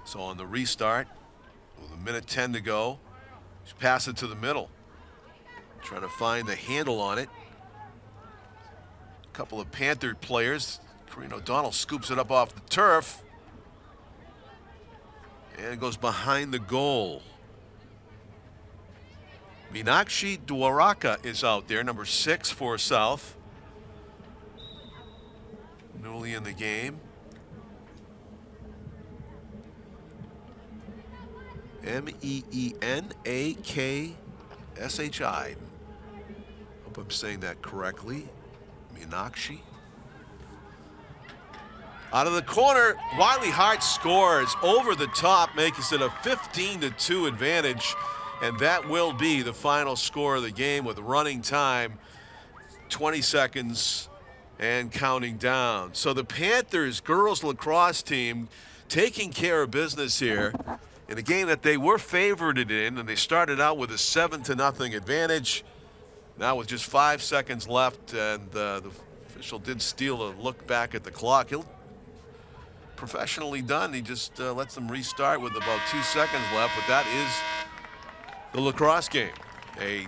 So on the restart, with a minute 10 to go, she passes it to the middle. Trying to find the handle on it. A couple of Panther players. Corinne O'Donnell scoops it up off the turf. And it goes behind the goal. Meenakshi Dwaraka is out there, number 6 for South. Newly in the game. Meenakshi. Hope I'm saying that correctly. Meenakshi. Out of the corner, Wiley Hart scores over the top, makes it a 15-2 advantage, and that will be the final score of the game with running time, 20 seconds and counting down. So the Panthers girls lacrosse team taking care of business here in a game that they were favored in, and they started out with a 7-0 advantage. Now with just 5 seconds left, and the official did steal a look back at the clock. He'll professionally done. He just lets them restart with about 2 seconds left, but that is the lacrosse game. A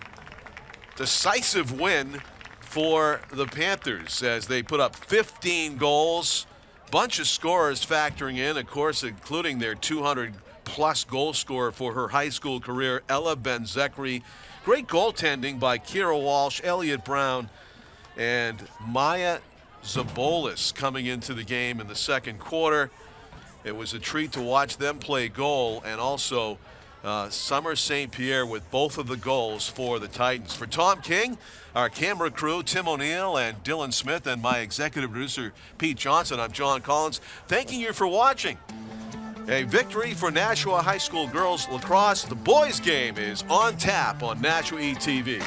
decisive win for the Panthers as they put up 15 goals. Bunch of scorers factoring in, of course, including their 200-plus goal scorer for her high school career, Ella Benzekri. Great goaltending by Kira Walsh, Elliott Brown, and Maya Zabolis coming into the game in the second quarter. It was a treat to watch them play goal, and also Summer St. Pierre with both of the goals for the Titans. For Tom King, our camera crew, Tim O'Neill and Dylan Smith, and my executive producer, Pete Johnson, I'm John Collins, thanking you for watching. A victory for Nashua High School girls lacrosse. The boys game is on tap on Nashua ETV.